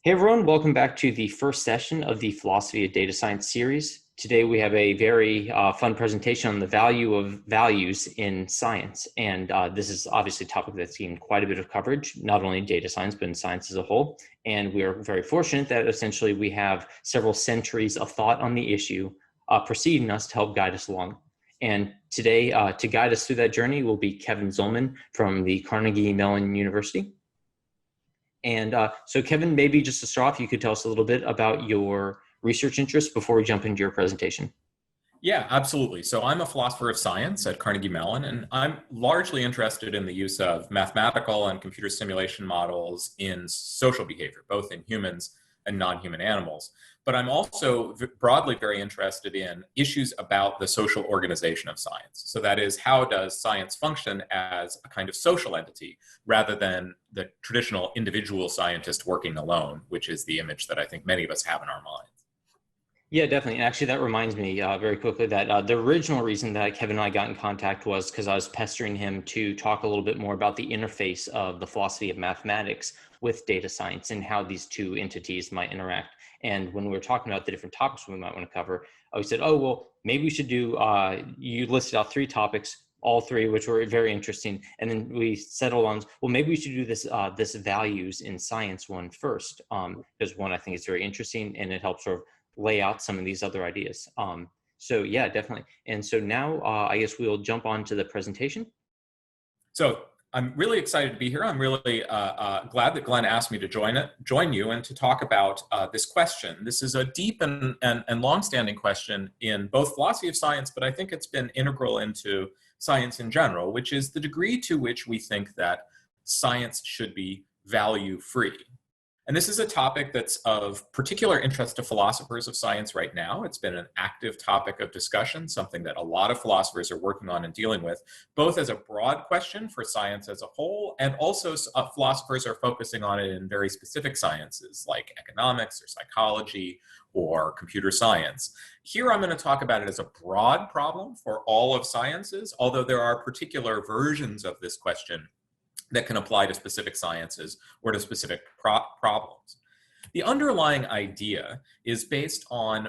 Hey everyone, welcome back to the first session of the Philosophy of Data Science series. Today we have a very fun presentation on the value of values in science. And this is obviously a topic that's seen quite a bit of coverage, not only in data science, but in science as a whole. And we are very fortunate that essentially we have several centuries of thought on the issue preceding us to help guide us along. And today, to guide us through that journey will be Kevin Zollman from the Carnegie Mellon University. And so Kevin, maybe just to start off, you could tell us a little bit about your research interests before we jump into your presentation. Yeah, absolutely. So I'm a philosopher of science at Carnegie Mellon, and I'm largely interested in the use of mathematical and computer simulation models in social behavior, both in humans and non-human animals. But I'm also broadly very interested in issues about the social organization of science. So that is, how does science function as a kind of social entity rather than the traditional individual scientist working alone, which is the image that I think many of us have in our minds. Yeah, definitely. And actually, that reminds me very quickly that the original reason that Kevin and I got in contact was because I was pestering him to talk a little bit more about the interface of the philosophy of mathematics with data science and how these two entities might interact. And when we were talking about the different topics we might want to cover, we said, oh, well, maybe we should do, you listed out 3 topics, all 3, which were very interesting. And then we settled on, well, maybe we should do this, this values in science one first, because one, I think is very interesting and it helps sort of lay out some of these other ideas. So yeah, definitely. And so now I guess we'll jump on to the presentation. So I'm really excited to be here. I'm really glad that Glenn asked me to join you and to talk about this question. This is a deep and longstanding question in both philosophy of science, but I think it's been integral into science in general, which is the degree to which we think that science should be value-free. And this is a topic that's of particular interest to philosophers of science right now. It's been an active topic of discussion, something that a lot of philosophers are working on and dealing with, both as a broad question for science as a whole, and also philosophers are focusing on it in very specific sciences like economics or psychology or computer science. Here I'm going to talk about it as a broad problem for all of sciences, although there are particular versions of this question that can apply to specific sciences or to specific problems. The underlying idea is based on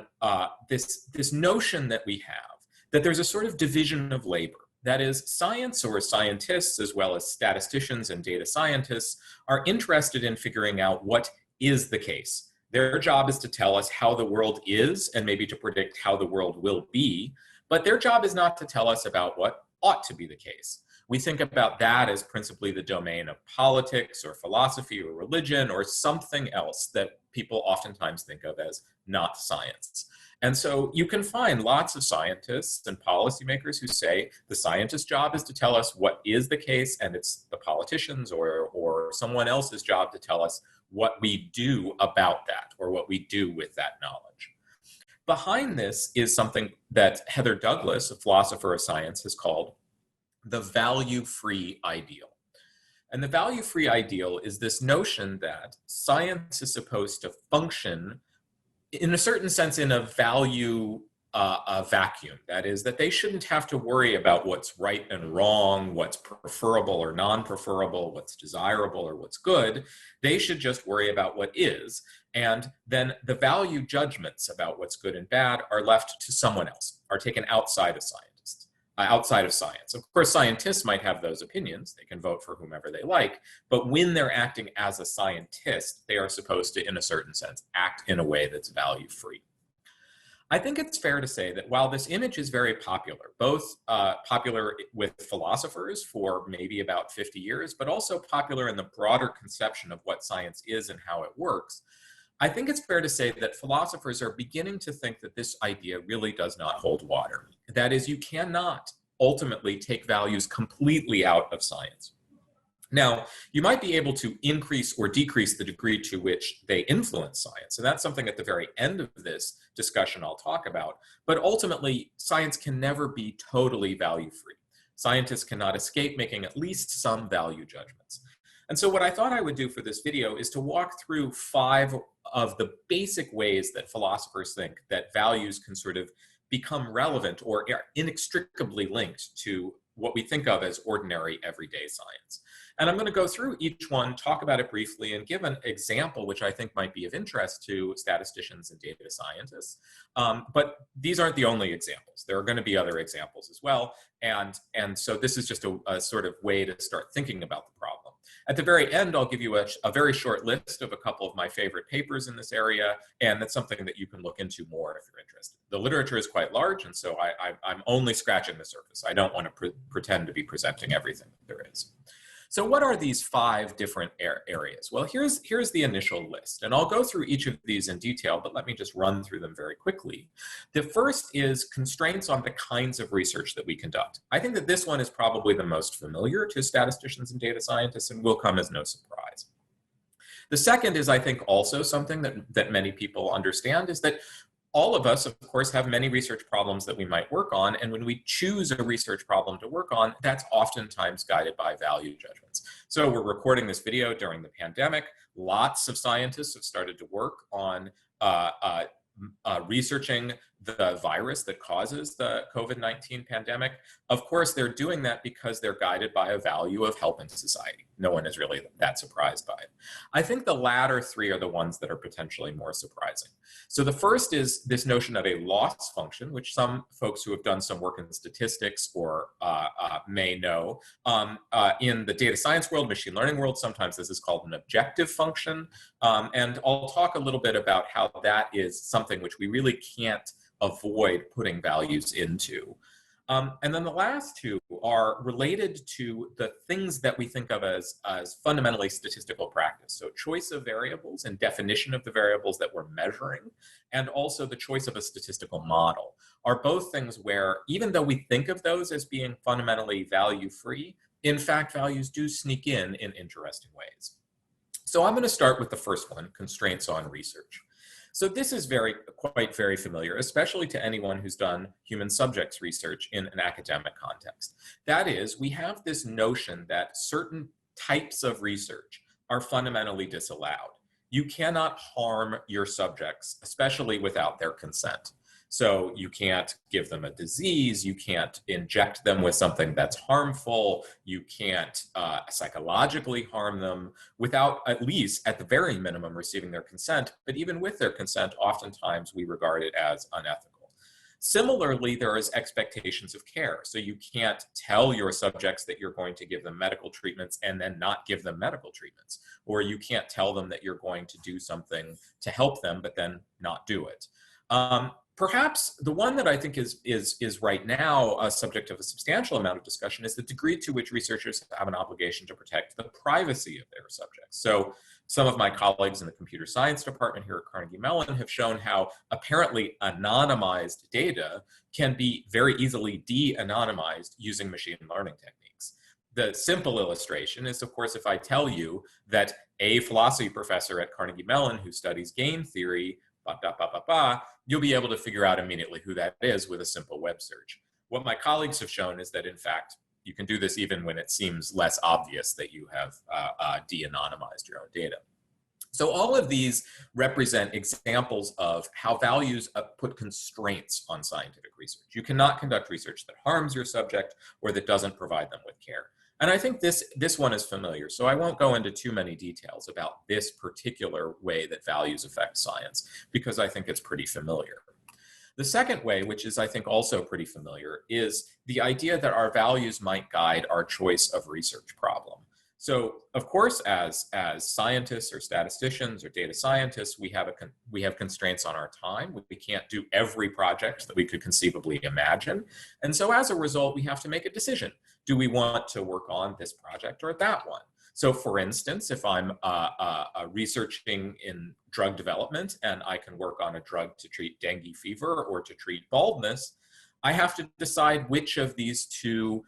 this notion that we have, that there's a sort of division of labor. That is, science or scientists, as well as statisticians and data scientists, are interested in figuring out what is the case. Their job is to tell us how the world is and maybe to predict how the world will be, but their job is not to tell us about what ought to be the case. We think about that as principally the domain of politics or philosophy or religion or something else that people oftentimes think of as not science. And so you can find lots of scientists and policymakers who say the scientist's job is to tell us what is the case, and it's the politicians or someone else's job to tell us what we do about that or what we do with that knowledge. Behind this is something that Heather Douglas, a philosopher of science, has called the value-free ideal. And the value-free ideal is this notion that science is supposed to function in a certain sense in a value vacuum. That is, that they shouldn't have to worry about what's right and wrong, what's preferable or non-preferable, what's desirable or what's good. They should just worry about what is. And then the value judgments about what's good and bad are left to someone else, are taken outside of science. Of course, scientists might have those opinions. They can vote for whomever they like. But when they're acting as a scientist, they are supposed to, in a certain sense, act in a way that's value-free. I think it's fair to say that while this image is very popular, both popular with philosophers for maybe about 50 years, but also popular in the broader conception of what science is and how it works, I think it's fair to say that philosophers are beginning to think that this idea really does not hold water. That is, you cannot ultimately take values completely out of science. Now, you might be able to increase or decrease the degree to which they influence science, and that's something at the very end of this discussion I'll talk about. But ultimately, science can never be totally value-free. Scientists cannot escape making at least some value judgments. And so what I thought I would do for this video is to walk through 5 of the basic ways that philosophers think that values can sort of become relevant or are inextricably linked to what we think of as ordinary everyday science. And I'm going to go through each one, talk about it briefly, and give an example which I think might be of interest to statisticians and data scientists. But these aren't the only examples. There are going to be other examples as well. And so this is just a sort of way to start thinking about the problem. At the very end, I'll give you a very short list of a couple of my favorite papers in this area, and that's something that you can look into more if you're interested. The literature is quite large, and so I'm only scratching the surface. I don't want to pretend to be presenting everything that there is. So what are these 5 different areas? Well, here's the initial list, and I'll go through each of these in detail, but let me just run through them very quickly. The first is constraints on the kinds of research that we conduct. I think that this one is probably the most familiar to statisticians and data scientists and will come as no surprise. The second is, I think, also something that many people understand, is that all of us, of course, have many research problems that we might work on. And when we choose a research problem to work on, that's oftentimes guided by value judgments. So we're recording this video during the pandemic. Lots of scientists have started to work on researching the virus that causes the COVID-19 pandemic. Of course, they're doing that because they're guided by a value of helping society. No one is really that surprised by it. I think the latter 3 are the ones that are potentially more surprising. So the first is this notion of a loss function, which some folks who have done some work in statistics or may know. In the data science world, machine learning world, sometimes this is called an objective function. And I'll talk a little bit about how that is something which we really can't avoid putting values into. And then the last 2 are related to the things that we think of as fundamentally statistical practice. So choice of variables and definition of the variables that we're measuring, and also the choice of a statistical model, are both things where, even though we think of those as being fundamentally value-free, in fact, values do sneak in interesting ways. So I'm going to start with the first one, constraints on research. So this is quite very familiar, especially to anyone who's done human subjects research in an academic context. That is, we have this notion that certain types of research are fundamentally disallowed. You cannot harm your subjects, especially without their consent. So you can't give them a disease, you can't inject them with something that's harmful, you can't psychologically harm them without, at least at the very minimum, receiving their consent. But even with their consent, oftentimes we regard it as unethical. Similarly, there is expectations of care. So you can't tell your subjects that you're going to give them medical treatments and then not give them medical treatments. Or you can't tell them that you're going to do something to help them, but then not do it. Perhaps the one that I think is right now a subject of a substantial amount of discussion is the degree to which researchers have an obligation to protect the privacy of their subjects. So some of my colleagues in the computer science department here at Carnegie Mellon have shown how apparently anonymized data can be very easily de-anonymized using machine learning techniques. The simple illustration is, of course, if I tell you that a philosophy professor at Carnegie Mellon who studies game theory, you'll be able to figure out immediately who that is with a simple web search. What my colleagues have shown is that, in fact, you can do this even when it seems less obvious that you have de-anonymized your own data. So all of these represent examples of how values put constraints on scientific research. You cannot conduct research that harms your subject or that doesn't provide them with care. And I think this one is familiar, so I won't go into too many details about this particular way that values affect science, because I think it's pretty familiar. The second way, which is I think also pretty familiar, is the idea that our values might guide our choice of research problem. So, of course, as scientists or statisticians or data scientists, we have constraints on our time. We can't do every project that we could conceivably imagine. And so as a result, we have to make a decision. Do we want to work on this project or that one? So for instance, if I'm researching in drug development and I can work on a drug to treat dengue fever or to treat baldness, I have to decide which of these 2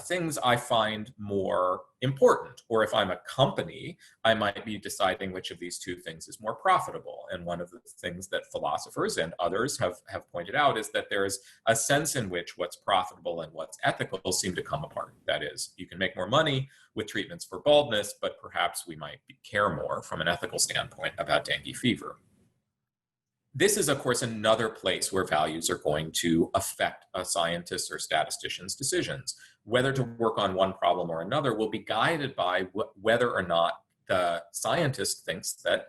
things I find more important. Or if I'm a company, I might be deciding which of these 2 things is more profitable. And one of the things that philosophers and others have pointed out is that there's a sense in which what's profitable and what's ethical seem to come apart. That is, you can make more money with treatments for baldness, but perhaps we might care more from an ethical standpoint about dengue fever. This is, of course, another place where values are going to affect a scientist's or statistician's decisions. Whether to work on one problem or another will be guided by whether or not the scientist thinks that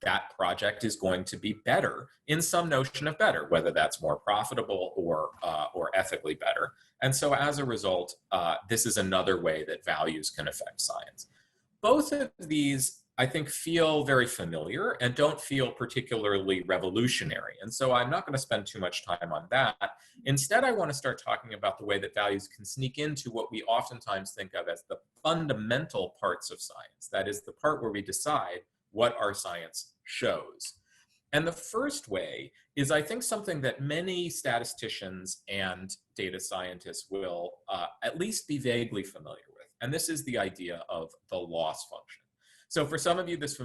that project is going to be better in some notion of better, whether that's more profitable or ethically better. And so as a result, this is another way that values can affect science. Both of these, I think, feel very familiar and don't feel particularly revolutionary. And so I'm not going to spend too much time on that. Instead, I want to start talking about the way that values can sneak into what we oftentimes think of as the fundamental parts of science. That is the part where we decide what our science shows. And the first way is, I think, something that many statisticians and data scientists will at least be vaguely familiar with. And this is the idea of the loss function. So for some of you, this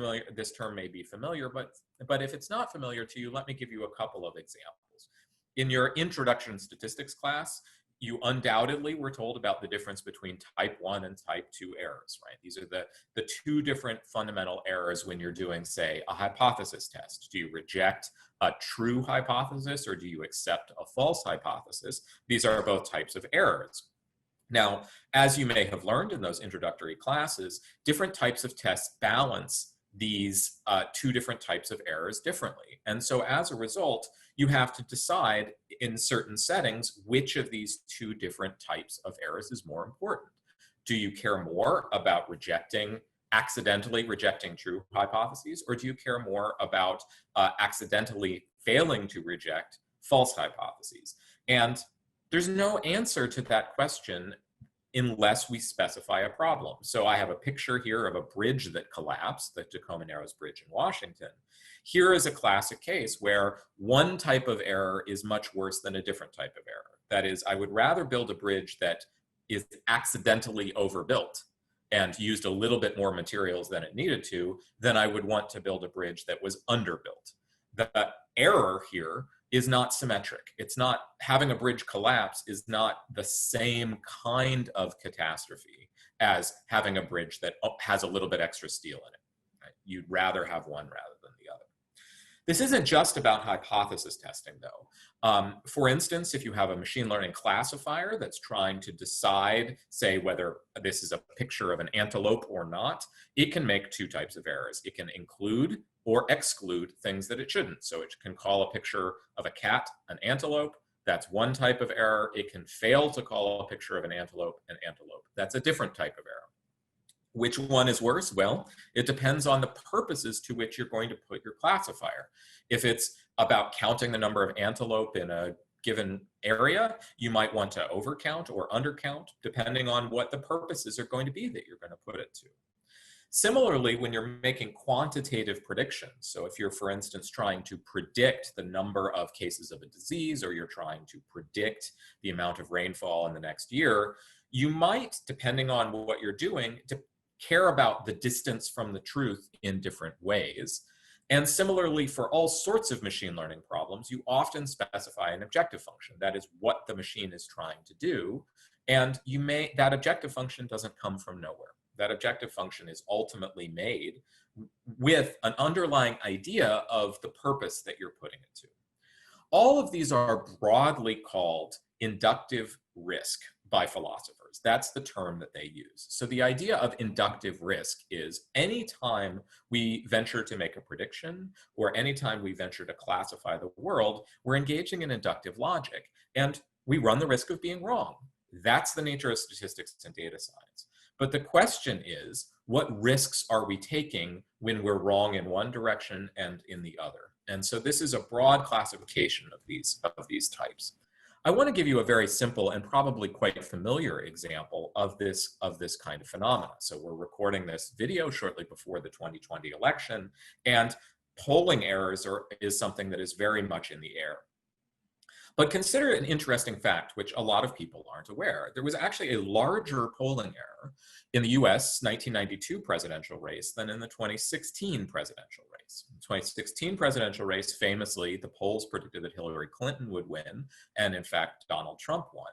term may be familiar, but if it's not familiar to you, let me give you a couple of examples. In your introduction statistics class, you undoubtedly were told about the difference between type 1 and type 2 errors, right? These are the two different fundamental errors when you're doing, say, a hypothesis test. Do you reject a true hypothesis or do you accept a false hypothesis? These are both types of errors. Now, as you may have learned in those introductory classes, different types of tests balance these two different types of errors differently. And so as a result, you have to decide in certain settings which of these two different types of errors is more important. Do you care more about accidentally rejecting true hypotheses, or do you care more about accidentally failing to reject false hypotheses? And there's no answer to that question unless we specify a problem. So I have a picture here of a bridge that collapsed, the Tacoma Narrows Bridge in Washington. Here is a classic case where one type of error is much worse than a different type of error. That is, I would rather build a bridge that is accidentally overbuilt and used a little bit more materials than it needed to than I would want to build a bridge that was underbuilt. The error here is not symmetric. It's not, having a bridge collapse is not the same kind of catastrophe as having a bridge that has a little bit extra steel in it. Right? You'd rather have one rather than the other. This isn't just about hypothesis testing, though. For instance, if you have a machine learning classifier that's trying to decide, say, whether this is a picture of an antelope or not, it can make two types of errors. It can include or exclude things that it shouldn't. So it can call a picture of a cat an antelope. That's one type of error. It can fail to call a picture of an antelope an antelope. That's a different type of error. Which one is worse? Well, it depends on the purposes to which you're going to put your classifier. If it's about counting the number of antelope in a given area, you might want to overcount or undercount, depending on what the purposes are going to be that you're going to put it to. Similarly, when you're making quantitative predictions, so if you're, for instance, trying to predict the number of cases of a disease, or you're trying to predict the amount of rainfall in the next year, you might, depending on what you're doing, care about the distance from the truth in different ways. And similarly, for all sorts of machine learning problems, you often specify an objective function. That is what the machine is trying to do. And that objective function doesn't come from nowhere. That objective function is ultimately made with an underlying idea of the purpose that you're putting it to. All of these are broadly called inductive risk by philosophers. That's the term that they use. So the idea of inductive risk is anytime we venture to make a prediction or anytime we venture to classify the world, we're engaging in inductive logic and we run the risk of being wrong. That's the nature of statistics and data science. But the question is, what risks are we taking when we're wrong in one direction and in the other? And so this is a broad classification of these types. I want to give you a very simple and probably quite familiar example of this kind of phenomena. So we're recording this video shortly before the 2020 election, and polling errors is something that is very much in the air. But consider an interesting fact, which a lot of people aren't aware. There was actually a larger polling error in the US 1992 presidential race than in the 2016 presidential race. In the 2016 presidential race, famously, the polls predicted that Hillary Clinton would win, and in fact, Donald Trump won.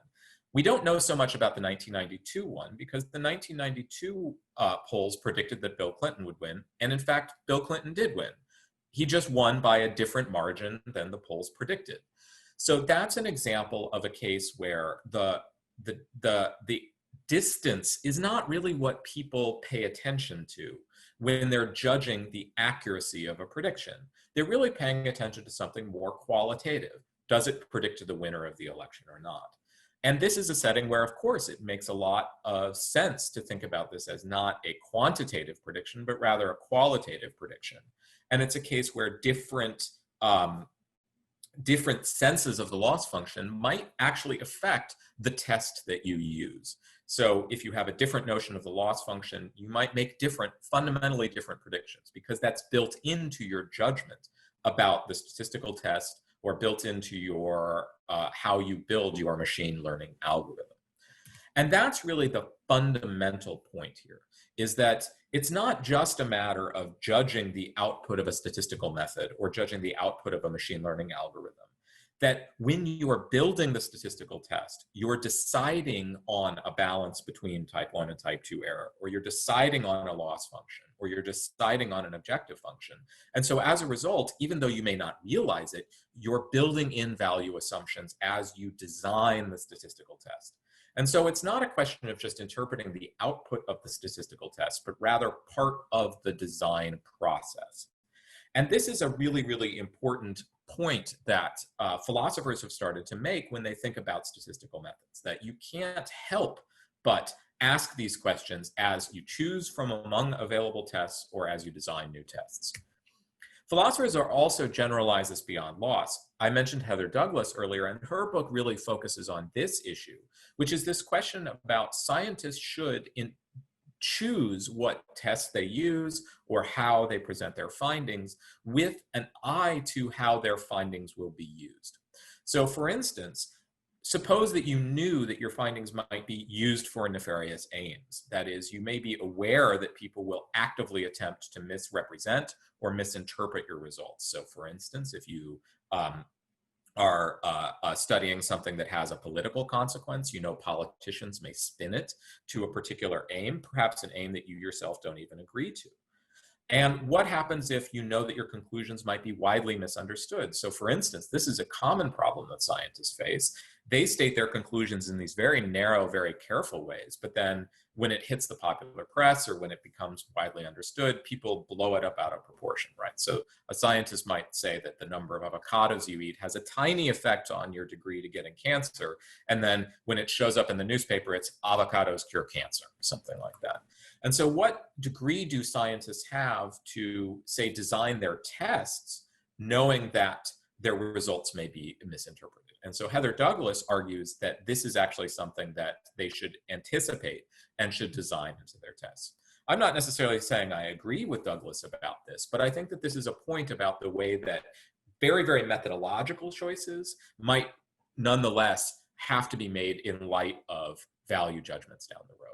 We don't know so much about the 1992 one because the 1992 polls predicted that Bill Clinton would win, and in fact, Bill Clinton did win. he just won by a different margin than the polls predicted. So that's an example of a case where the distance is not really what people pay attention to when they're judging the accuracy of a prediction. They're really paying attention to something more qualitative. Does it predict the winner of the election or not? And this is a setting where, of course, it makes a lot of sense to think about this as not a quantitative prediction, but rather a qualitative prediction. And it's a case where different senses of the loss function might actually affect the test that you use. So if you have a different notion of the loss function, you might make fundamentally different predictions, because that's built into your judgment about the statistical test, or built into your how you build your machine learning algorithm. And that's really the fundamental point here, is that it's not just a matter of judging the output of a statistical method or judging the output of a machine learning algorithm. That when you are building the statistical test, you're deciding on a balance between type 1 and type 2 error, or you're deciding on a loss function, or you're deciding on an objective function. And so as a result, even though you may not realize it, you're building in value assumptions as you design the statistical test. And so it's not a question of just interpreting the output of the statistical test, but rather part of the design process. And this is a really, really important point that philosophers have started to make when they think about statistical methods, that you can't help but ask these questions as you choose from among available tests or as you design new tests. Philosophers are also generalize this beyond loss. I mentioned Heather Douglas earlier, and her book really focuses on this issue, which is this question about scientists should choose what tests they use or how they present their findings with an eye to how their findings will be used. So for instance, suppose that you knew that your findings might be used for nefarious aims. That is, you may be aware that people will actively attempt to misrepresent or misinterpret your results. So for instance, if you are studying something that has a political consequence, you know politicians may spin it to a particular aim, perhaps an aim that you yourself don't even agree to. And what happens if you know that your conclusions might be widely misunderstood? So for instance, this is a common problem that scientists face. They state their conclusions in these very narrow, very careful ways, but then when it hits the popular press or when it becomes widely understood, people blow it up out of proportion, right? So a scientist might say that the number of avocados you eat has a tiny effect on your degree to getting cancer. And then when it shows up in the newspaper, it's avocados cure cancer, something like that. And so what degree do scientists have to, say, design their tests, knowing that their results may be misinterpreted? And so Heather Douglas argues that this is actually something that they should anticipate and should design into their tests. I'm not necessarily saying I agree with Douglas about this, but I think that this is a point about the way that very, very methodological choices might nonetheless have to be made in light of value judgments down the road.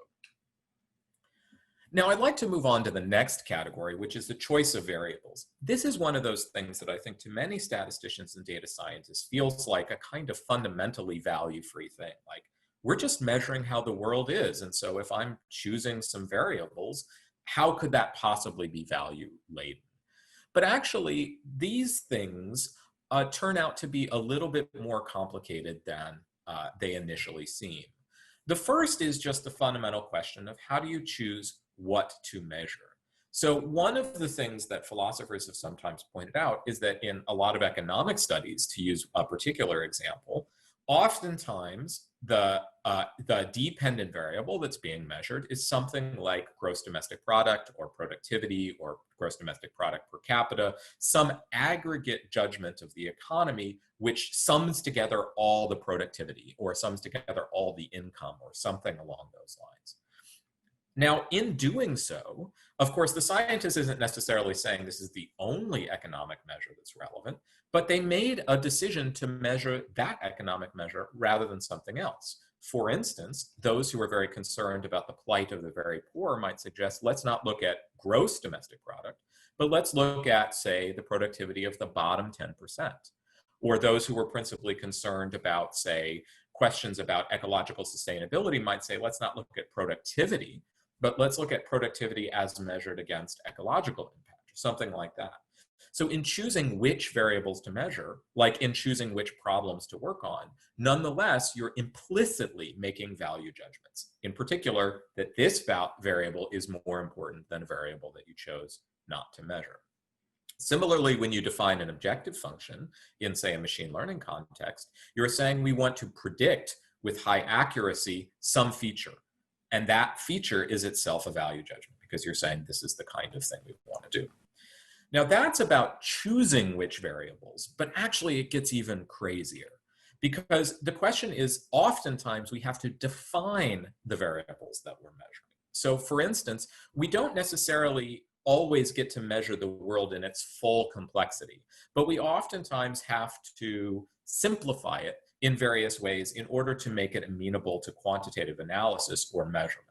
Now, I'd like to move on to the next category, which is the choice of variables. This is one of those things that I think to many statisticians and data scientists feels like a kind of fundamentally value-free thing. Like, we're just measuring how the world is. And so if I'm choosing some variables, how could that possibly be value-laden? But actually, these things turn out to be a little bit more complicated than they initially seem. The first is just the fundamental question of how do you choose what to measure? So one of the things that philosophers have sometimes pointed out is that in a lot of economic studies, to use a particular example, oftentimes the dependent variable that's being measured is something like gross domestic product or productivity or gross domestic product per capita, some aggregate judgment of the economy which sums together all the productivity or sums together all the income or something along those lines. Now, in doing so, of course, the scientist isn't necessarily saying this is the only economic measure that's relevant, but they made a decision to measure that economic measure rather than something else. For instance, those who are very concerned about the plight of the very poor might suggest, let's not look at gross domestic product, but let's look at, say, the productivity of the bottom 10%. Or those who were principally concerned about, say, questions about ecological sustainability might say, let's not look at productivity, but let's look at productivity as measured against ecological impact, or something like that. So in choosing which variables to measure, like in choosing which problems to work on, nonetheless, you're implicitly making value judgments. In particular, that this variable is more important than a variable that you chose not to measure. Similarly, when you define an objective function in, say, a machine learning context, you're saying we want to predict with high accuracy some feature. And that feature is itself a value judgment because you're saying this is the kind of thing we want to do. Now that's about choosing which variables, but actually it gets even crazier because the question is oftentimes we have to define the variables that we're measuring. So for instance, we don't necessarily always get to measure the world in its full complexity, but we oftentimes have to simplify it in various ways in order to make it amenable to quantitative analysis or measurement.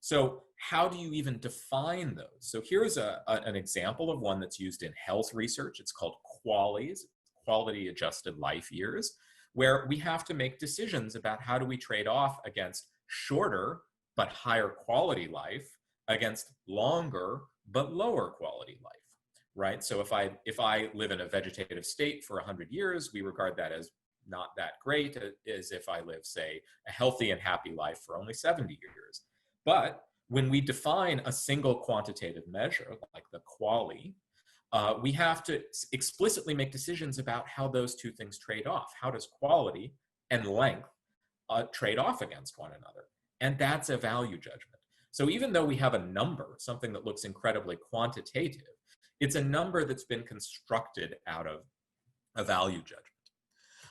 So how do you even define those? So here's an example of one that's used in health research. It's called QALYs, quality adjusted life years, where we have to make decisions about how do we trade off against shorter but higher quality life against longer but lower quality life, right? So if I live in a vegetative state for 100 years, we regard that as not that great as if I live, say, a healthy and happy life for only 70 years. But when we define a single quantitative measure, like the QALY, we have to explicitly make decisions about how those two things trade off. How does quality and length trade off against one another? And that's a value judgment. So even though we have a number, something that looks incredibly quantitative, it's a number that's been constructed out of a value judgment.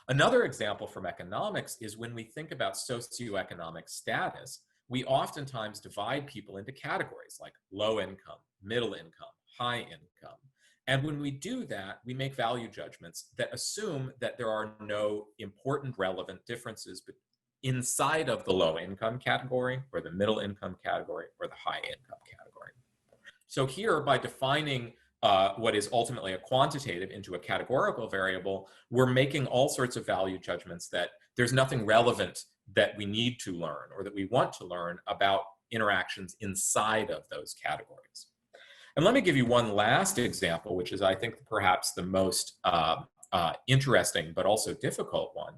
Another example from economics is when we think about socioeconomic status, we oftentimes divide people into categories like low income, middle income, high income. And when we do that, we make value judgments that assume that there are no important relevant differences inside of the low income category or the middle income category or the high income category. So here, by defining what is ultimately a quantitative into a categorical variable, we're making all sorts of value judgments that there's nothing relevant that we need to learn or that we want to learn about interactions inside of those categories. And let me give you one last example, which is, I think, perhaps the most interesting but also difficult one.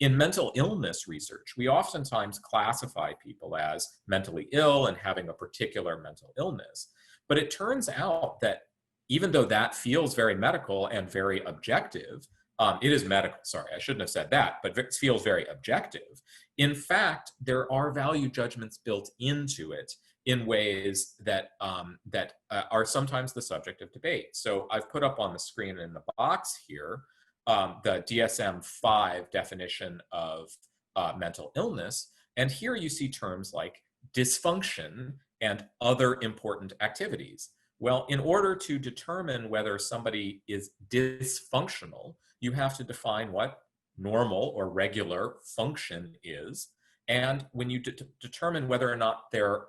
In mental illness research, we oftentimes classify people as mentally ill and having a particular mental illness. But it turns out that even though that feels very medical and very objective, it is medical, sorry, I shouldn't have said that, but it feels very objective. In fact, there are value judgments built into it in ways that, are sometimes the subject of debate. So I've put up on the screen in the box here the DSM-5 definition of mental illness. And here you see terms like dysfunction and other important activities. Well, in order to determine whether somebody is dysfunctional, you have to define what normal or regular function is. And when you determine whether or not their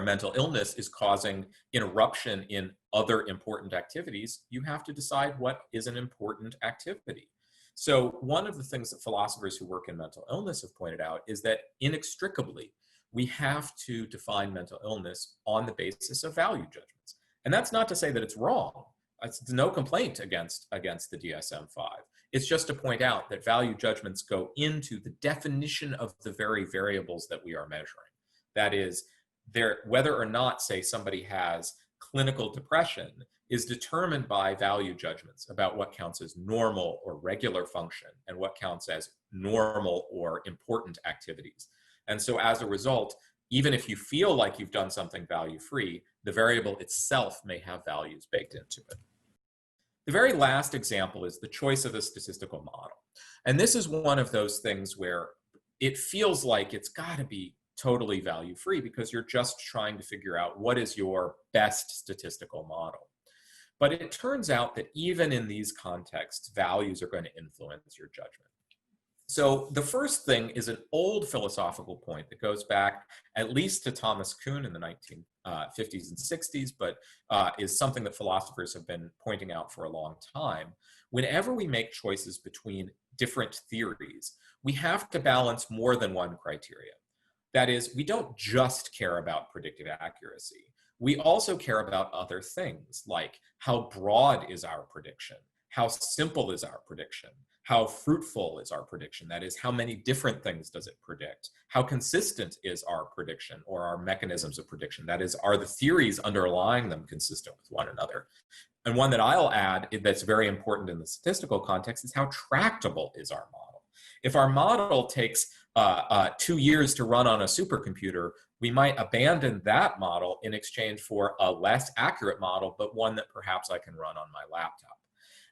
mental illness is causing interruption in other important activities, you have to decide what is an important activity. So one of the things that philosophers who work in mental illness have pointed out is that inextricably, we have to define mental illness on the basis of value judgments. And that's not to say that it's wrong. It's no complaint against the DSM-5. It's just to point out that value judgments go into the definition of the very variables that we are measuring. That is, whether or not, say, somebody has clinical depression is determined by value judgments about what counts as normal or regular function and what counts as normal or important activities. And so as a result, even if you feel like you've done something value-free, the variable itself may have values baked into it. The very last example is the choice of a statistical model. And this is one of those things where it feels like it's got to be totally value-free because you're just trying to figure out what is your best statistical model. But it turns out that even in these contexts, values are going to influence your judgment. So the first thing is an old philosophical point that goes back at least to Thomas Kuhn in the 1950s and 60s, but is something that philosophers have been pointing out for a long time. Whenever we make choices between different theories, we have to balance more than one criteria. That is, we don't just care about predictive accuracy. we also care about other things, like how broad is our prediction? How simple is our prediction? How fruitful is our prediction? That is, how many different things does it predict? How consistent is our prediction or our mechanisms of prediction? That is, are the theories underlying them consistent with one another? And one that I'll add that's very important in the statistical context is how tractable is our model? If our model takes 2 years to run on a supercomputer, we might abandon that model in exchange for a less accurate model, but one that perhaps I can run on my laptop.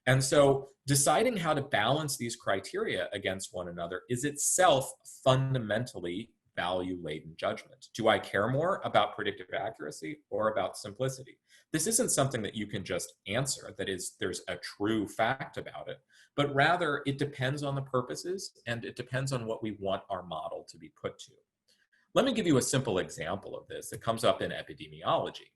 And so deciding how to balance these criteria against one another is itself fundamentally value-laden judgment. Do I care more about predictive accuracy or about simplicity? This isn't something that you can just answer, that is, there's a true fact about it, but rather it depends on the purposes and it depends on what we want our model to be put to. Let me give you a simple example of this that comes up in epidemiology.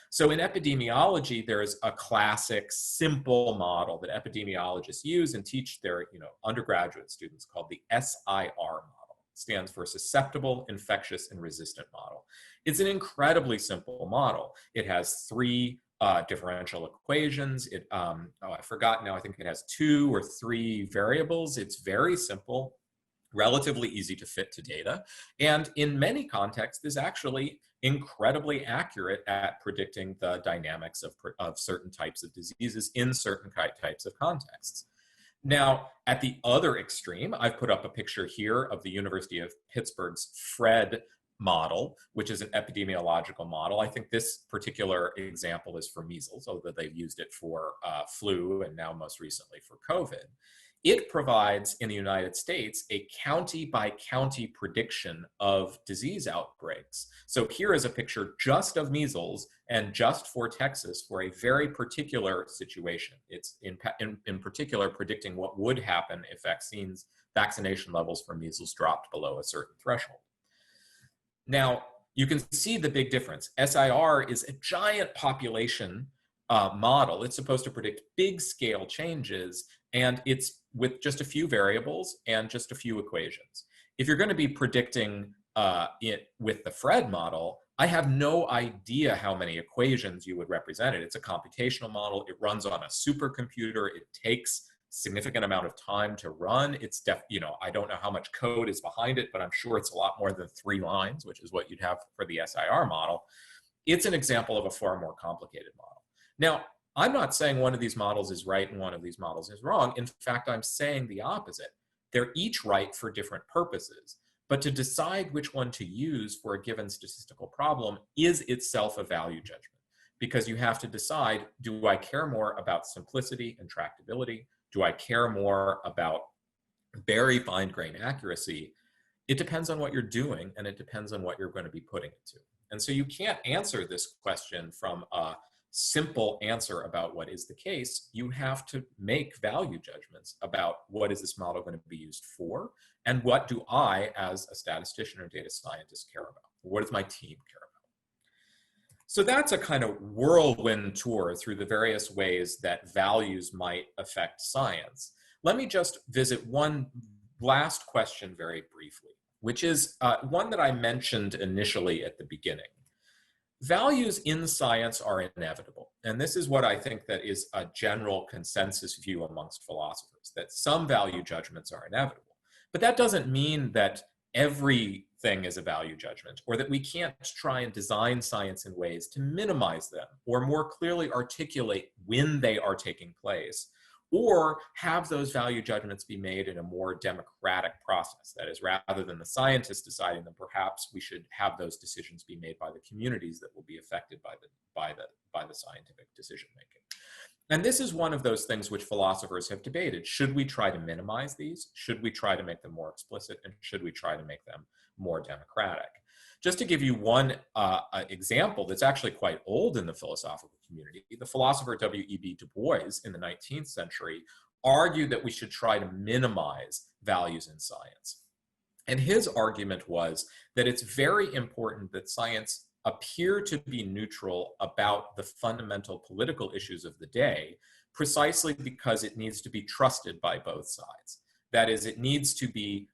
So in epidemiology, there's a classic simple model that epidemiologists use and teach their undergraduate students called the SIR model. It stands for Susceptible, Infectious, and Resistant model. It's an incredibly simple model. It has 3 differential equations. I forgot now, I think it has 2 or 3 variables. It's very simple, relatively easy to fit to data, and in many contexts is actually incredibly accurate at predicting the dynamics of certain types of diseases in certain types of contexts. Now, at the other extreme, I've put up a picture here of the University of Pittsburgh's Phred model, which is an epidemiological model. I think this particular example is for measles, although they've used it for flu and now most recently for COVID. It provides, in the United States, a county-by-county prediction of disease outbreaks. So here is a picture just of measles and just for Texas for a very particular situation. It's in particular predicting what would happen if vaccination levels for measles dropped below a certain threshold. Now, you can see the big difference. SIR is a giant population model. It's supposed to predict big scale changes, and it's with just a few variables and just a few equations. If you're going to be predicting it with the Phred model, I have no idea how many equations you would represent it. It's a computational model. It runs on a supercomputer. It takes a significant amount of time to run. I don't know how much code is behind it, but I'm sure it's a lot more than 3 lines, which is what you'd have for the SIR model. It's an example of a far more complicated model. Now, I'm not saying one of these models is right and one of these models is wrong. In fact, I'm saying the opposite. They're each right for different purposes, but to decide which one to use for a given statistical problem is itself a value judgment, because you have to decide, do I care more about simplicity and tractability? Do I care more about very fine-grained accuracy? It depends on what you're doing, and it depends on what you're going to be putting it to. And so you can't answer this question from a simple answer about what is the case. You have to make value judgments about what is this model going to be used for, and what do I, as a statistician or data scientist, care about? What does my team care about? So that's a kind of whirlwind tour through the various ways that values might affect science. Let me just visit one last question very briefly, which is one that I mentioned initially at the beginning. Values in science are inevitable. And this is what I think that is a general consensus view amongst philosophers, that some value judgments are inevitable. But that doesn't mean that everything is a value judgment, or that we can't try and design science in ways to minimize them, or more clearly articulate when they are taking place, or have those value judgments be made in a more democratic process. That is, rather than the scientists deciding them, perhaps we should have those decisions be made by the communities that will be affected by the scientific decision making. And this is one of those things which philosophers have debated. Should we try to minimize these? Should we try to make them more explicit? And should we try to make them more democratic? Just to give you one example that's actually quite old in the philosophical community, the philosopher W.E.B. Du Bois in the 19th century argued that we should try to minimize values in science. And his argument was that it's very important that science appear to be neutral about the fundamental political issues of the day, precisely because it needs to be trusted by both sides. That is, it needs to be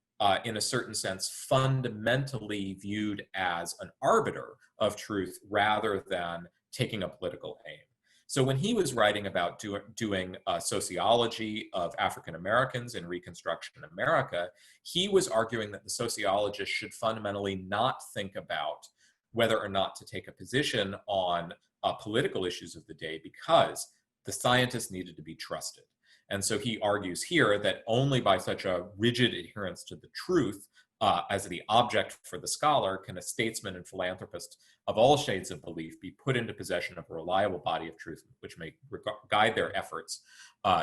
in a certain sense, fundamentally viewed as an arbiter of truth rather than taking a political aim. So when he was writing about doing sociology of African Americans in Reconstruction America, he was arguing that the sociologist should fundamentally not think about whether or not to take a position on political issues of the day, because the scientists needed to be trusted. And so he argues here that only by such a rigid adherence to the truth as the object for the scholar can a statesman and philanthropist of all shades of belief be put into possession of a reliable body of truth which may guide their efforts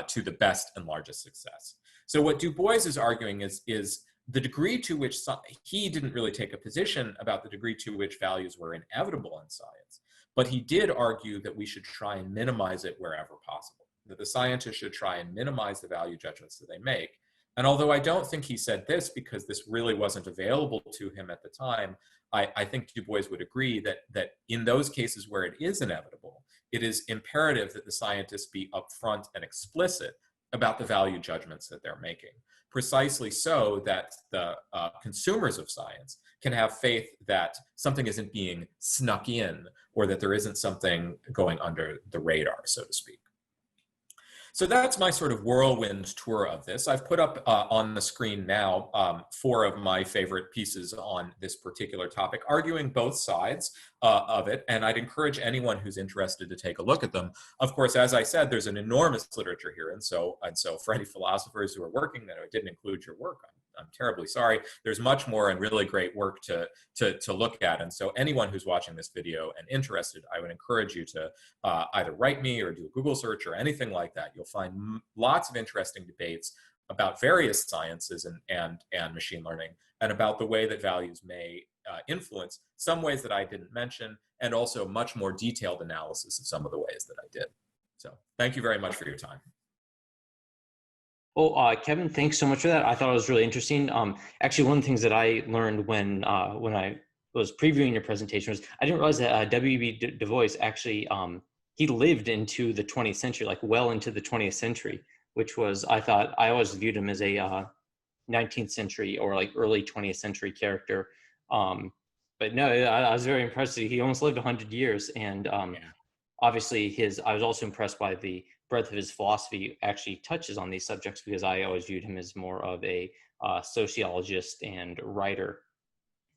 to the best and largest success. So what Du Bois is arguing is the degree to which he didn't really take a position about the degree to which values were inevitable in science, but he did argue that we should try and minimize it wherever possible, that the scientists should try and minimize the value judgments that they make. And although I don't think he said this because this really wasn't available to him at the time, I think Du Bois would agree that in those cases where it is inevitable, it is imperative that the scientists be upfront and explicit about the value judgments that they're making, precisely so that the consumers of science can have faith that something isn't being snuck in or that there isn't something going under the radar, so to speak. So that's my sort of whirlwind tour of this. I've put up on the screen now 4 of my favorite pieces on this particular topic, arguing both sides of it, and I'd encourage anyone who's interested to take a look at them. Of course, as I said, there's an enormous literature here, and so for any philosophers who are working that I didn't include your work, I'm terribly sorry. There's much more and really great work to look at. And so anyone who's watching this video and interested, I would encourage you to either write me or do a Google search or anything like that. You'll find lots of interesting debates about various sciences and machine learning, and about the way that values may influence some ways that I didn't mention, and also much more detailed analysis of some of the ways that I did. So thank you very much for your time. Well, Kevin, thanks so much for that. I thought it was really interesting. Actually, one of the things that I learned when I was previewing your presentation was I didn't realize that W.E.B. Du Bois actually, he lived into the 20th century, like well into the 20th century, which was, I always viewed him as a 19th century or like early 20th century character. But no, I was very impressed. He almost lived 100 years. And obviously I was also impressed by the breadth of his philosophy actually touches on these subjects, because I always viewed him as more of a sociologist and writer.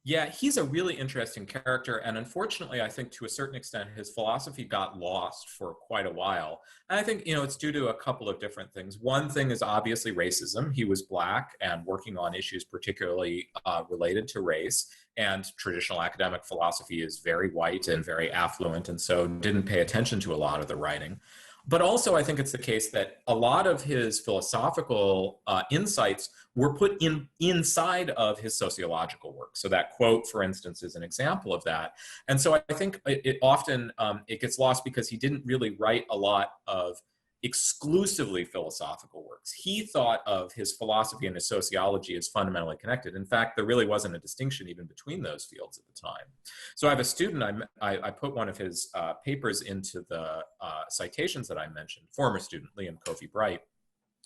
Yeah, he's a really interesting character. And unfortunately, I think to a certain extent, his philosophy got lost for quite a while. And I think, it's due to a couple of different things. One thing is obviously racism. He was Black and working on issues particularly related to race. And traditional academic philosophy is very white and very affluent, and so didn't pay attention to a lot of the writing. But also, I think it's the case that a lot of his philosophical insights were put inside of his sociological work. So that quote, for instance, is an example of that. And so I think it often it gets lost because he didn't really write a lot of exclusively philosophical works. He thought of his philosophy and his sociology as fundamentally connected. In fact, there really wasn't a distinction even between those fields at the time. So I have a student, I put one of his papers into the citations that I mentioned, former student, Liam Kofi Bright,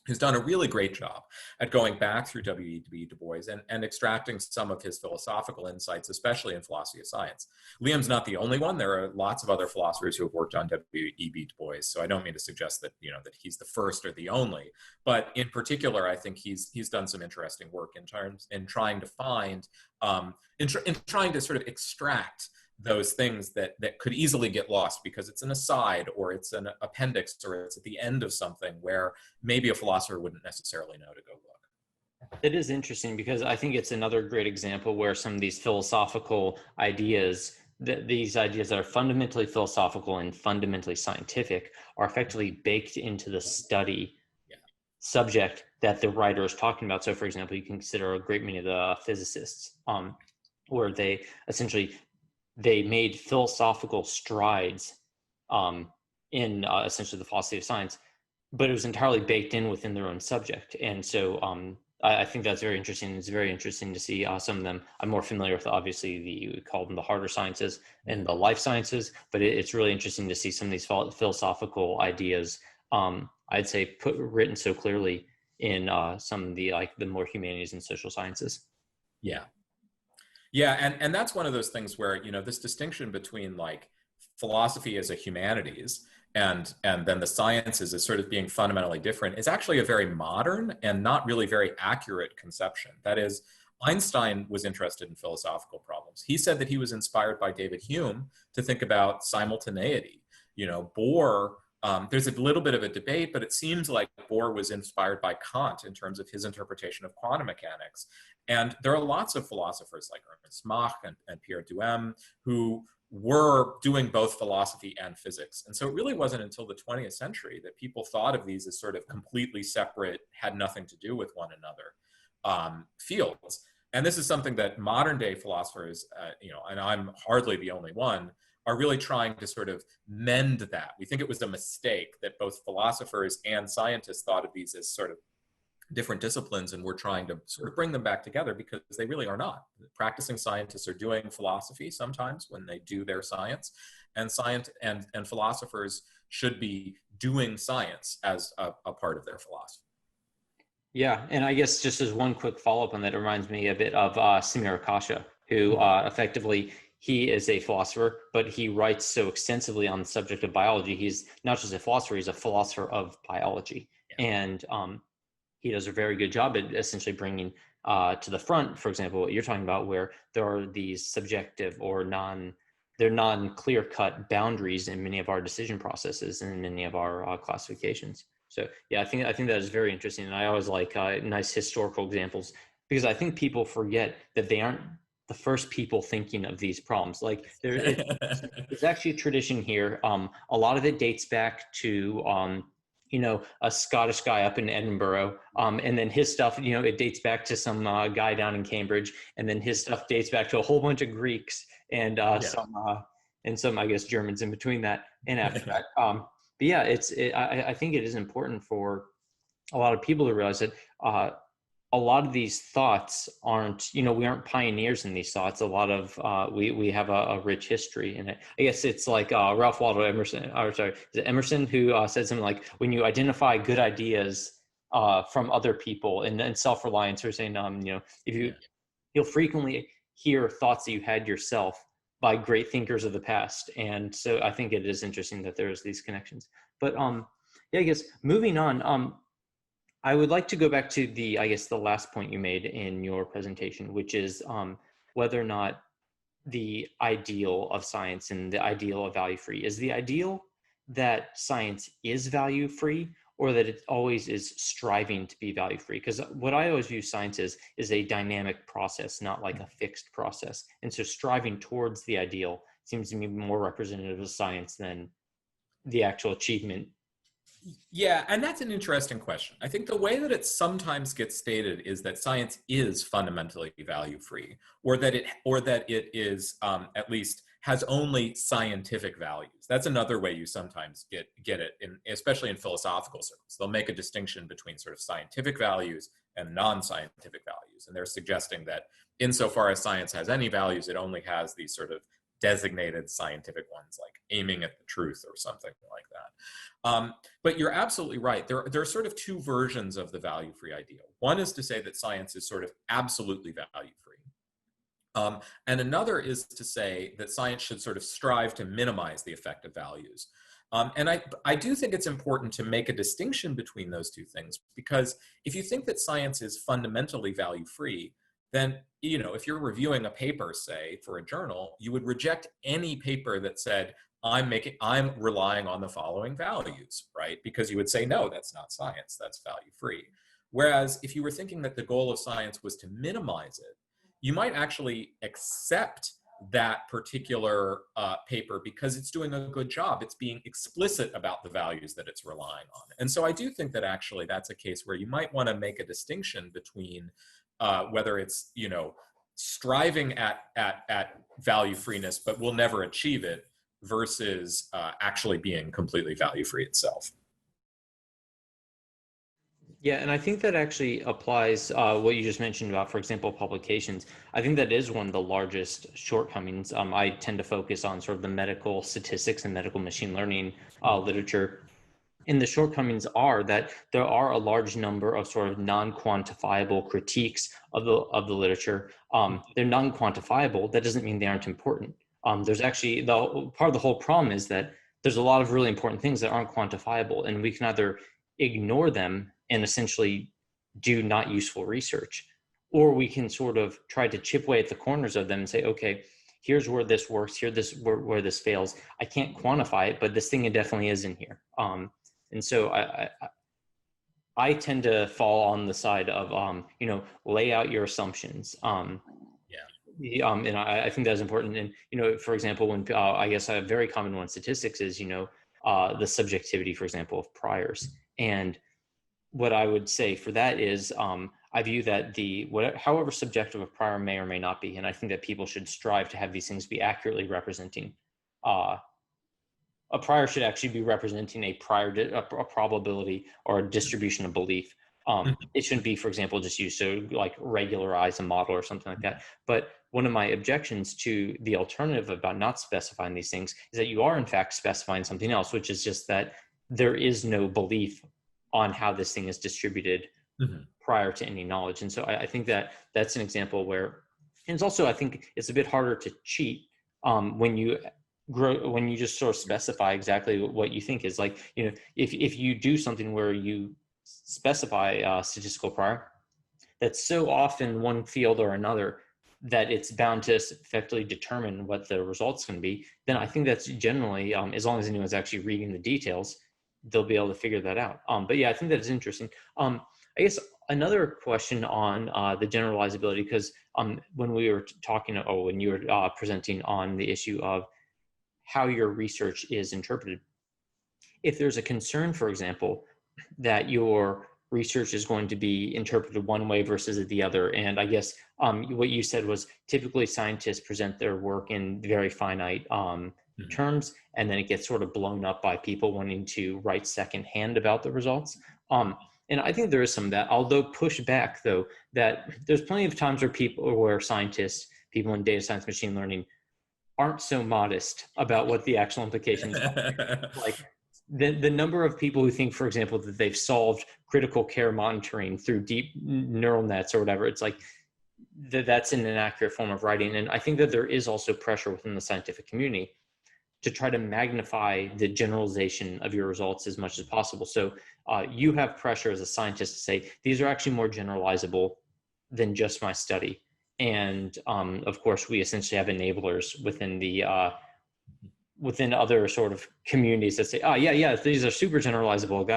who's done a really great job at going back through W.E.B. Du Bois and extracting some of his philosophical insights, especially in philosophy of science. Liam's not the only one. There are lots of other philosophers who have worked on W.E.B. Du Bois, so I don't mean to suggest that, that he's the first or the only, but in particular, I think he's done some interesting work in trying to find, in trying to sort of extract those things that could easily get lost because it's an aside or it's an appendix or it's at the end of something where maybe a philosopher wouldn't necessarily know to go look. It is interesting because I think it's another great example where some of these philosophical ideas, these ideas that are fundamentally philosophical and fundamentally scientific, are effectively baked into the study subject that the writer is talking about. So for example, you can consider a great many of the physicists where they essentially made philosophical strides in essentially the philosophy of science, but it was entirely baked in within their own subject. And so I think that's very interesting. It's very interesting to see some of them. I'm more familiar with, obviously, we call them the harder sciences and the life sciences, but it's really interesting to see some of these philosophical ideas, I'd say, written so clearly in some of the the more humanities and social sciences. Yeah. Yeah, and that's one of those things where, this distinction between like philosophy as a humanities and then the sciences as sort of being fundamentally different is actually a very modern and not really very accurate conception. That is, Einstein was interested in philosophical problems. He said that he was inspired by David Hume to think about simultaneity. Bohr, there's a little bit of a debate, but it seems like Bohr was inspired by Kant in terms of his interpretation of quantum mechanics. And there are lots of philosophers like Ernst Mach and Pierre Duhem who were doing both philosophy and physics. And so it really wasn't until the 20th century that people thought of these as sort of completely separate, had nothing to do with one another fields. And this is something that modern day philosophers, and I'm hardly the only one, are really trying to sort of mend that. We think it was a mistake that both philosophers and scientists thought of these as sort of different disciplines, and we're trying to sort of bring them back together because they really are not. Practicing scientists are doing philosophy sometimes when they do their science, and philosophers should be doing science as a part of their philosophy. Yeah, and I guess just as one quick follow-up on that, it reminds me a bit of Samir Akasha, who effectively, he is a philosopher, but he writes so extensively on the subject of biology. He's not just a philosopher, he's a philosopher of biology. Yeah. And he does a very good job at essentially bringing to the front, for example, what you're talking about, where there are these subjective or they're non-clear-cut boundaries in many of our decision processes and many of our classifications. So yeah, I think that is very interesting. And I always like nice historical examples, because I think people forget that they aren't the first people thinking of these problems. Like there's actually a tradition here. A lot of it dates back to a Scottish guy up in Edinburgh, and then his stuff, it dates back to some guy down in Cambridge, and then his stuff dates back to a whole bunch of Greeks and some, I guess, Germans in between that and after that. But yeah, I think it is important for a lot of people to realize that a lot of these thoughts aren't, we aren't pioneers in these thoughts. A lot of we have a rich history in it. I guess it's like Ralph Waldo Emerson, or sorry, is it Emerson, who said something like, when you identify good ideas from other people and self-reliance, or saying, you'll frequently hear thoughts that you had yourself by great thinkers of the past. And so I think it is interesting that there's these connections. But yeah, I guess moving on, I would like to go back to the last point you made in your presentation, which is whether or not the ideal of science and the ideal of value-free. Is the ideal that science is value-free, or that it always is striving to be value-free? Because what I always view science is a dynamic process, not like a fixed process. And so striving towards the ideal seems to me more representative of science than the actual achievement. Yeah, and that's an interesting question. I think the way that it sometimes gets stated is that science is fundamentally value-free, or that it is at least has only scientific values. That's another way you sometimes get it, especially in philosophical circles. They'll make a distinction between sort of scientific values and non-scientific values, and they're suggesting that insofar as science has any values, it only has these sort of designated scientific ones, like aiming at the truth or something like that. But you're absolutely right. There are sort of two versions of the value-free ideal. One is to say that science is sort of absolutely value-free. And another is to say that science should sort of strive to minimize the effect of values. And I do think it's important to make a distinction between those two things, because if you think that science is fundamentally value-free, then, if you're reviewing a paper, say, for a journal, you would reject any paper that said, I'm relying on the following values, right? Because you would say, no, that's not science, that's value-free. Whereas if you were thinking that the goal of science was to minimize it, you might actually accept that particular paper because it's doing a good job. It's being explicit about the values that it's relying on. And so I do think that actually that's a case where you might want to make a distinction between whether it's, striving at value freeness, but will never achieve it, versus actually being completely value free itself. Yeah, and I think that actually applies what you just mentioned about, for example, publications. I think that is one of the largest shortcomings. I tend to focus on sort of the medical statistics and medical machine learning literature. And the shortcomings are that there are a large number of sort of non-quantifiable critiques of the literature. They're non-quantifiable. That doesn't mean they aren't important. There's actually the part of the whole problem is that there's a lot of really important things that aren't quantifiable, and we can either ignore them and essentially do not useful research, or we can sort of try to chip away at the corners of them and say, okay, here's where this works, where this fails. I can't quantify it, but this thing it definitely is in here. And so I tend to fall on the side of, lay out your assumptions. And I think that's important. And, for example, when I guess a very common one in statistics is, the subjectivity, for example, of priors. And what I would say for that is I view that however subjective a prior may or may not be, and I think that people should strive to have these things be accurately representing a prior should actually be representing a probability or a distribution of belief. It shouldn't be, for example, just used to like regularize a model or something like that. But one of my objections to the alternative about not specifying these things is that you are in fact specifying something else, which is just that there is no belief on how this thing is distributed prior to any knowledge. And so I think that that's an example where, and it's also, I think it's a bit harder to cheat when you just sort of specify exactly what you think is like, if you do something where you specify statistical prior, that's so often one field or another that it's bound to effectively determine what the result's going to be, then I think that's generally, as long as anyone's actually reading the details, they'll be able to figure that out. But yeah, I think that's interesting. I guess another question on the generalizability, because when we were talking, or when you were presenting on the issue of how your research is interpreted, if there's a concern, for example, that your research is going to be interpreted one way versus the other, and I guess what you said was typically scientists present their work in very finite terms, and then it gets sort of blown up by people wanting to write secondhand about the results. And I think there is some of that, although push back though, that there's plenty of times where scientists, people in data science, machine learning, aren't so modest about what the actual implications are. Like the number of people who think, for example, that they've solved critical care monitoring through deep neural nets or whatever, it's like that's an inaccurate form of writing. And I think that there is also pressure within the scientific community to try to magnify the generalization of your results as much as possible. So you have pressure as a scientist to say, these are actually more generalizable than just my study. And of course, we essentially have enablers within the within other sort of communities that say, oh yeah, these are super generalizable.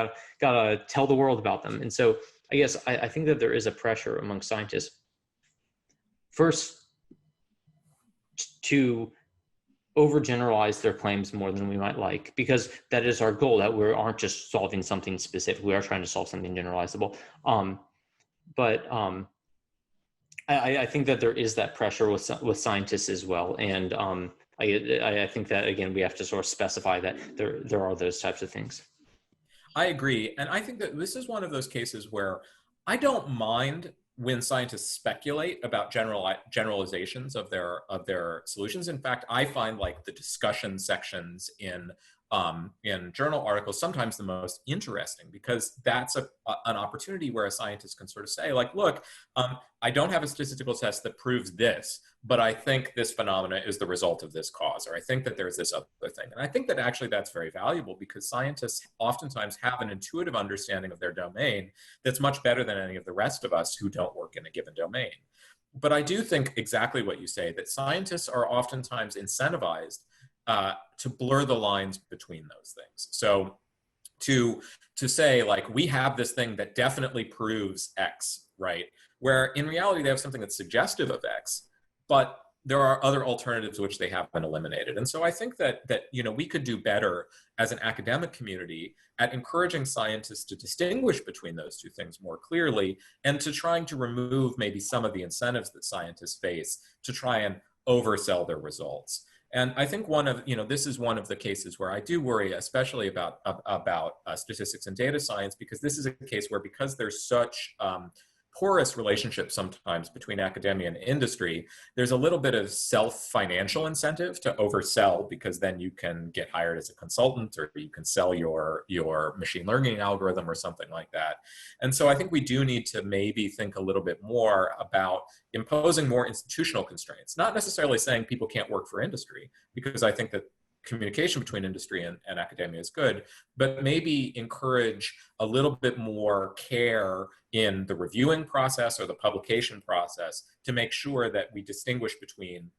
Gotta tell the world about them. And so I guess I think that there is a pressure among scientists, first, to overgeneralize their claims more than we might like, because that is our goal, that we aren't just solving something specific. We are trying to solve something generalizable. I think that there is that pressure with scientists as well. And I think that, again, we have to sort of specify that there are those types of things. I agree. And I think that this is one of those cases where I don't mind when scientists speculate about generalizations of their solutions. In fact, I find like the discussion sections in journal articles sometimes the most interesting, because that's an opportunity where a scientist can sort of say, like, look, I don't have a statistical test that proves this, but I think this phenomena is the result of this cause, or I think that there's this other thing. And I think that actually that's very valuable, because scientists oftentimes have an intuitive understanding of their domain that's much better than any of the rest of us who don't work in a given domain. But I do think exactly what you say, that scientists are oftentimes incentivized to blur the lines between those things. So to say, like, we have this thing that definitely proves X, right? Where in reality they have something that's suggestive of X, but there are other alternatives which they have been eliminated. And so I think that we could do better as an academic community at encouraging scientists to distinguish between those two things more clearly, and to trying to remove maybe some of the incentives that scientists face to try and oversell their results. And I think this is one of the cases where I do worry, especially about statistics and data science, because this is a case where, because there's such porous relationship sometimes between academia and industry, there's a little bit of self-financial incentive to oversell, because then you can get hired as a consultant, or you can sell your machine learning algorithm or something like that. And so I think we do need to maybe think a little bit more about imposing more institutional constraints, not necessarily saying people can't work for industry, because I think that communication between industry and academia is good, but maybe encourage a little bit more care in the reviewing process or the publication process to make sure that we distinguish between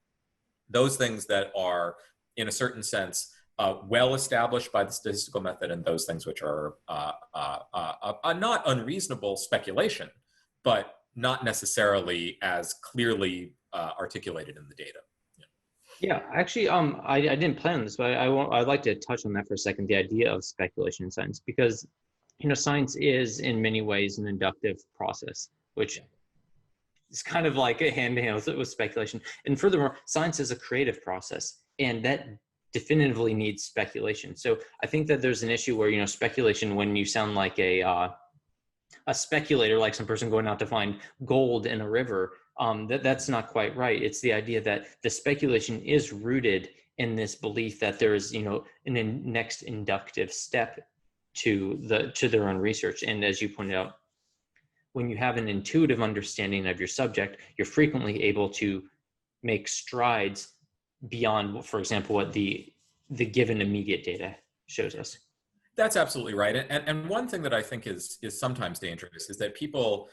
those things that are, in a certain sense, well established by the statistical method, and those things which are not unreasonable speculation, but not necessarily as clearly articulated in the data. Yeah, actually, I didn't plan on this, but I'd like to touch on that for a second, the idea of speculation in science, because, science is in many ways an inductive process, which is kind of like a hand-in-hand with speculation. And furthermore, science is a creative process, and that definitively needs speculation. So I think that there's an issue where, speculation, when you sound like a speculator, like some person going out to find gold in a river, that's not quite right. It's the idea that the speculation is rooted in this belief that there is, an next inductive step to their own research. And as you pointed out, when you have an intuitive understanding of your subject, you're frequently able to make strides beyond, for example, what the given immediate data shows us. That's absolutely right. And one thing that I think is sometimes dangerous is that people,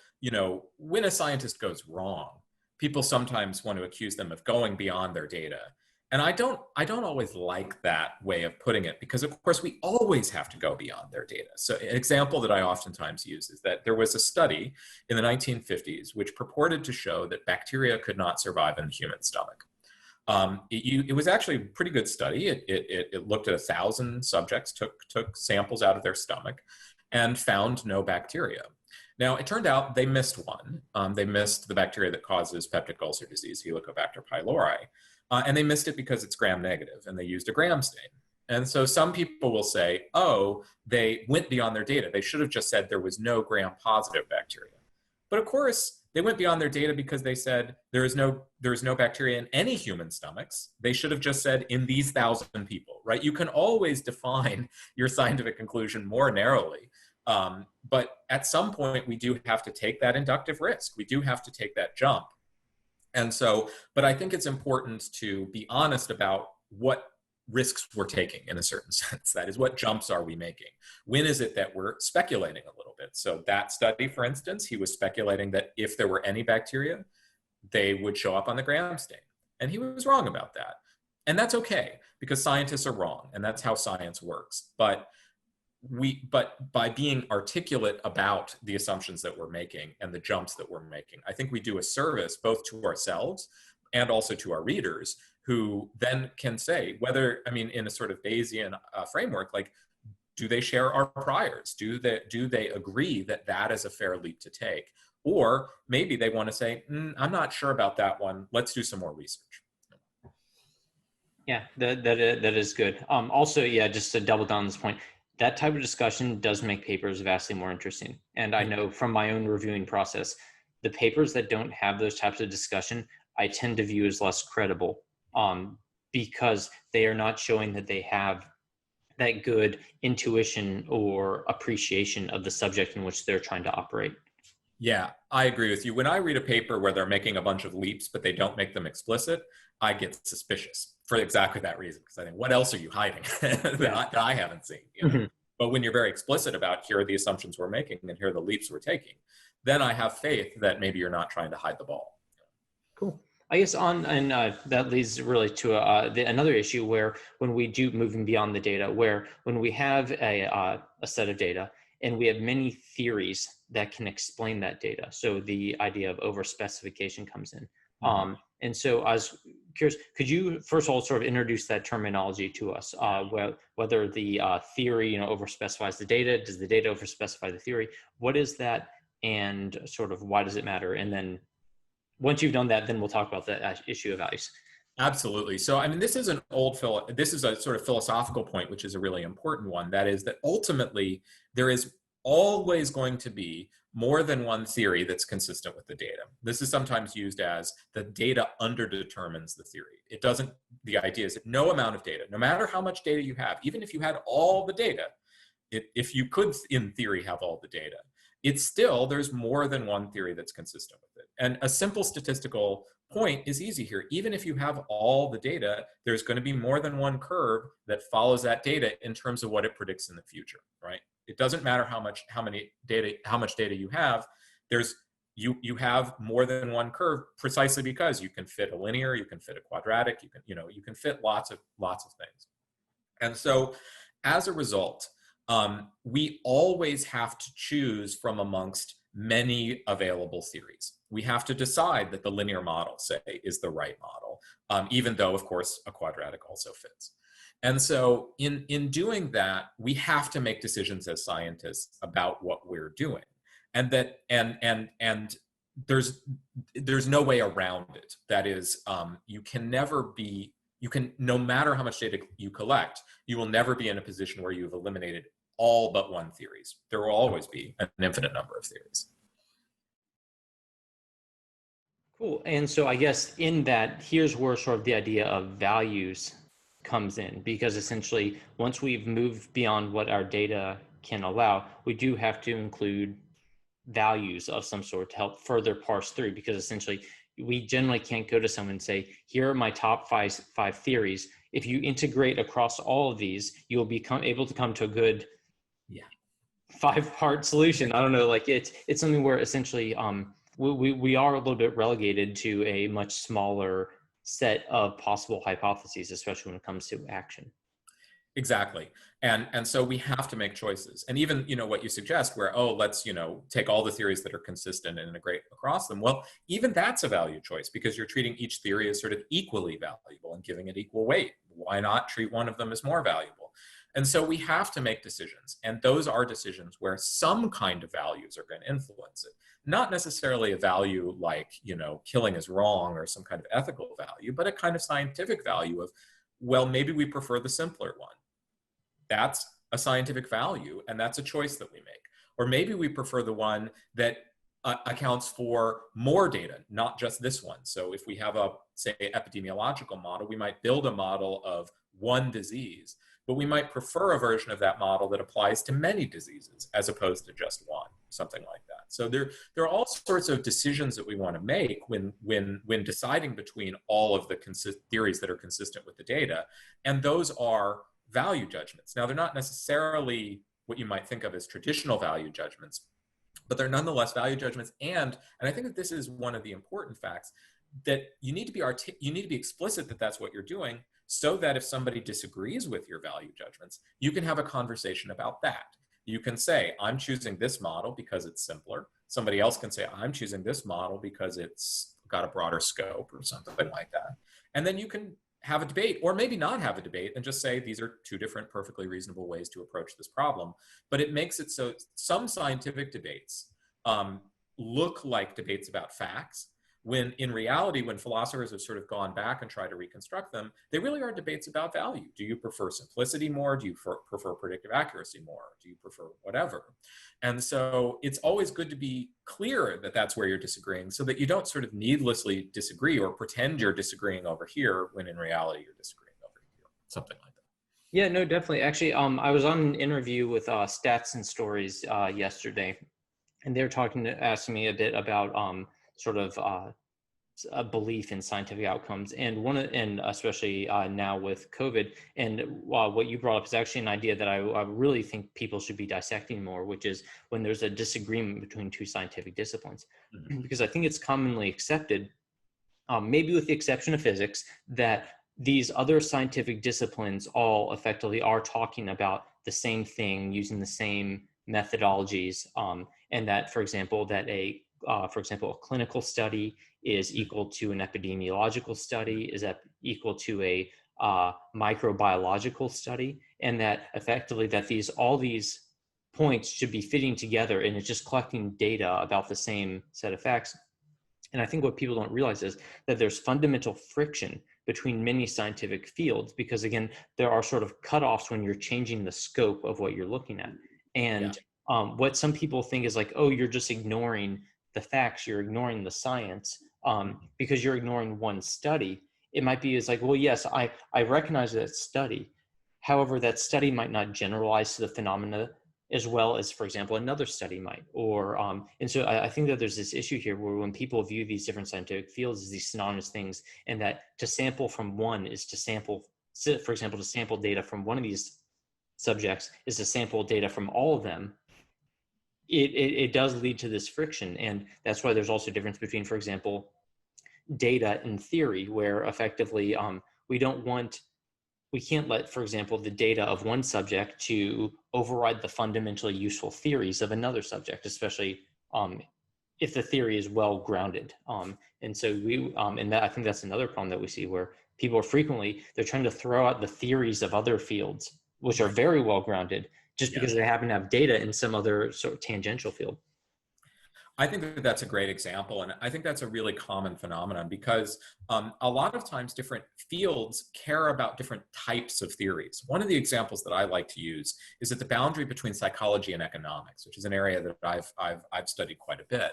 when a scientist goes wrong, people sometimes want to accuse them of going beyond their data. And I don't always like that way of putting it, because of course we always have to go beyond their data. So an example that I oftentimes use is that there was a study in the 1950s which purported to show that bacteria could not survive in the human stomach. It was actually a pretty good study. It looked at 1,000 subjects, took samples out of their stomach, and found no bacteria. Now, it turned out they missed one. They missed the bacteria that causes peptic ulcer disease, Helicobacter pylori, and they missed it because it's gram-negative, and they used a gram stain. And so some people will say, oh, they went beyond their data. They should have just said there was no gram-positive bacteria. But of course, they went beyond their data because they said there is no bacteria in any human stomachs. They should have just said in these 1,000 people, right? You can always define your scientific conclusion more narrowly. But at some point, we do have to take that inductive risk. We do have to take that jump. And so, but I think it's important to be honest about what risks we're taking in a certain sense. That is, what jumps are we making? When is it that we're speculating a little bit? So that study, for instance, he was speculating that if there were any bacteria, they would show up on the gram stain. And he was wrong about that. And that's okay, because scientists are wrong, and that's how science works. But by being articulate about the assumptions that we're making and the jumps that we're making, I think we do a service both to ourselves and also to our readers, who then can say whether, in a sort of Bayesian framework, like, do they share our priors? Do they agree that that is a fair leap to take? Or maybe they want to say, I'm not sure about that one. Let's do some more research. Yeah, that is good. Also, yeah, just to double down on this point, that type of discussion does make papers vastly more interesting. And I know from my own reviewing process, the papers that don't have those types of discussion, I tend to view as less credible, because they are not showing that they have that good intuition or appreciation of the subject in which they're trying to operate. Yeah, I agree with you. When I read a paper where they're making a bunch of leaps, but they don't make them explicit, I get suspicious for exactly that reason. Because I think, what else are you hiding that I haven't seen? Mm-hmm. But when you're very explicit about, here are the assumptions we're making and here are the leaps we're taking, then I have faith that maybe you're not trying to hide the ball. Cool. I guess that leads really to another issue where, when we do moving beyond the data, where when we have a set of data and we have many theories that can explain that data, so the idea of overspecification comes in. Mm-hmm. And so I was curious, could you first of all sort of introduce that terminology to us, whether the theory overspecifies the data, does the data overspecify the theory, what is that, and sort of why does it matter? And then once you've done that, then we'll talk about the issue of values. Absolutely. So, this is this is a sort of philosophical point, which is a really important one. That is that ultimately there is always going to be more than one theory that's consistent with the data. This is sometimes used as the data underdetermines the theory. It doesn't, the idea is that no amount of data, no matter how much data you have, even if you had all the data, if you could in theory have all the data, it's still, there's more than one theory that's consistent with it. And a simple statistical point is easy here. Even if you have all the data, there's going to be more than one curve that follows that data in terms of what it predicts in the future, right? It doesn't matter how much data you have. You have more than one curve precisely because you can fit a linear, you can fit a quadratic, you can fit lots of things. And so as a result, we always have to choose from amongst many available theories. We have to decide that the linear model, say, is the right model, even though, of course, a quadratic also fits. And so in doing that, we have to make decisions as scientists about what we're doing. And that and there's no way around it. That is, no matter how much data you collect, you will never be in a position where you've eliminated all but one theories. There will always be an infinite number of theories. Cool. And so I guess in that, here's where sort of the idea of values comes in, because essentially once we've moved beyond what our data can allow, we do have to include values of some sort to help further parse through, because essentially we generally can't go to someone and say, here are my top five theories. If you integrate across all of these, you'll become able to come to a good 5-part solution. I don't know, like it's something where essentially we are a little bit relegated to a much smaller set of possible hypotheses, especially when it comes to action. Exactly. And so we have to make choices. And even, what you suggest where, let's, take all the theories that are consistent and integrate across them. Well, even that's a value choice because you're treating each theory as sort of equally valuable and giving it equal weight. Why not treat one of them as more valuable? And so we have to make decisions. And those are decisions where some kind of values are going to influence it. Not necessarily a value like, killing is wrong or some kind of ethical value, but a kind of scientific value of, well, maybe we prefer the simpler one. That's a scientific value, and that's a choice that we make. Or maybe we prefer the one that accounts for more data, not just this one. So if we have a, say, epidemiological model, we might build a model of one disease, but we might prefer a version of that model that applies to many diseases as opposed to just one, something like that. So there are all sorts of decisions that we want to make when deciding between all of the theories that are consistent with the data, and those are value judgments. Now, they're not necessarily what you might think of as traditional value judgments, but they're nonetheless value judgments. And I think that this is one of the important facts, that you need to be explicit that that's what you're doing, so that if somebody disagrees with your value judgments, you can have a conversation about that. You can say, I'm choosing this model because it's simpler. Somebody else can say, I'm choosing this model because it's got a broader scope or something like that. And then you can have a debate, or maybe not have a debate and just say these are two different perfectly reasonable ways to approach this problem. But it makes it so some scientific debates look like debates about facts, when in reality, when philosophers have sort of gone back and tried to reconstruct them, they really are debates about value. Do you prefer simplicity more? Do you prefer predictive accuracy more? Do you prefer whatever? And so it's always good to be clear that that's where you're disagreeing, so that you don't sort of needlessly disagree or pretend you're disagreeing over here when in reality you're disagreeing over here, something like that. Yeah, no, definitely. Actually, I was on an interview with Stats and Stories yesterday, and they were asking me a bit about sort of a belief in scientific outcomes, and especially now with COVID. And what you brought up is actually an idea that I really think people should be dissecting more, which is when there's a disagreement between two scientific disciplines. Mm-hmm. Because I think it's commonly accepted, maybe with the exception of physics, that these other scientific disciplines all effectively are talking about the same thing using the same methodologies, and that, for example, a clinical study is equal to an epidemiological study, is equal to a microbiological study, and that effectively that all these points should be fitting together, and it's just collecting data about the same set of facts. And I think what people don't realize is that there's fundamental friction between many scientific fields, because again, there are sort of cutoffs when you're changing the scope of what you're looking at. And What some people think is like, oh, you're just ignoring the facts, you're ignoring the science because you're ignoring one study. It might be as like, well, yes, I recognize that study. However, that study might not generalize to the phenomena as well as, for example, another study might. Or and so I think that there's this issue here where when people view these different scientific fields as these synonymous things, and that to sample from one is to sample, for example, to sample data from one of these subjects is to sample data from all of them, it does lead to this friction. And that's why there's also a difference between, for example, data and theory, where effectively we can't let, for example, the data of one subject to override the fundamentally useful theories of another subject, especially if the theory is well grounded. And so I think that's another problem that we see, where people are frequently, they're trying to throw out the theories of other fields, which are very well grounded, just because they happen to have data in some other sort of tangential field. I think that that's a great example, and I think that's a really common phenomenon because a lot of times different fields care about different types of theories. One of the examples that I like to use is at the boundary between psychology and economics, which is an area that I've studied quite a bit.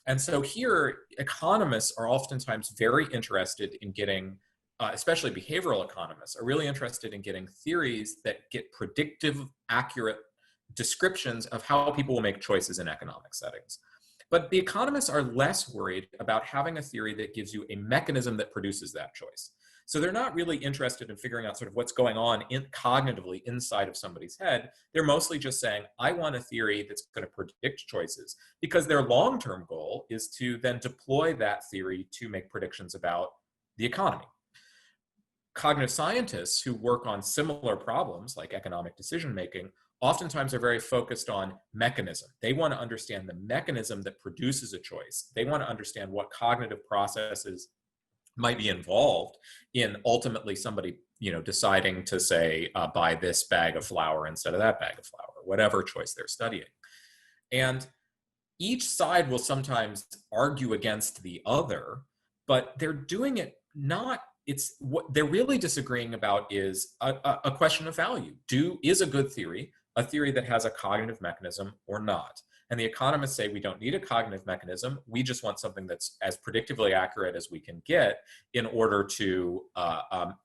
And so here, economists are oftentimes very interested in getting, especially behavioral economists, are really interested in getting theories that get predictive, accurate descriptions of how people will make choices in economic settings. But the economists are less worried about having a theory that gives you a mechanism that produces that choice. So they're not really interested in figuring out sort of what's going on cognitively inside of somebody's head. They're mostly just saying, I want a theory that's going to predict choices, because their long-term goal is to then deploy that theory to make predictions about the economy. Cognitive scientists who work on similar problems like economic decision-making oftentimes are very focused on mechanism. They want to understand the mechanism that produces a choice. They want to understand what cognitive processes might be involved in ultimately somebody, deciding to say, buy this bag of flour instead of that bag of flour, whatever choice they're studying. And each side will sometimes argue against the other, but they're doing it not, it's what they're really disagreeing about is a question of value. Is a good theory a theory that has a cognitive mechanism or not? And the economists say we don't need a cognitive mechanism. We just want something that's as predictively accurate as we can get in order to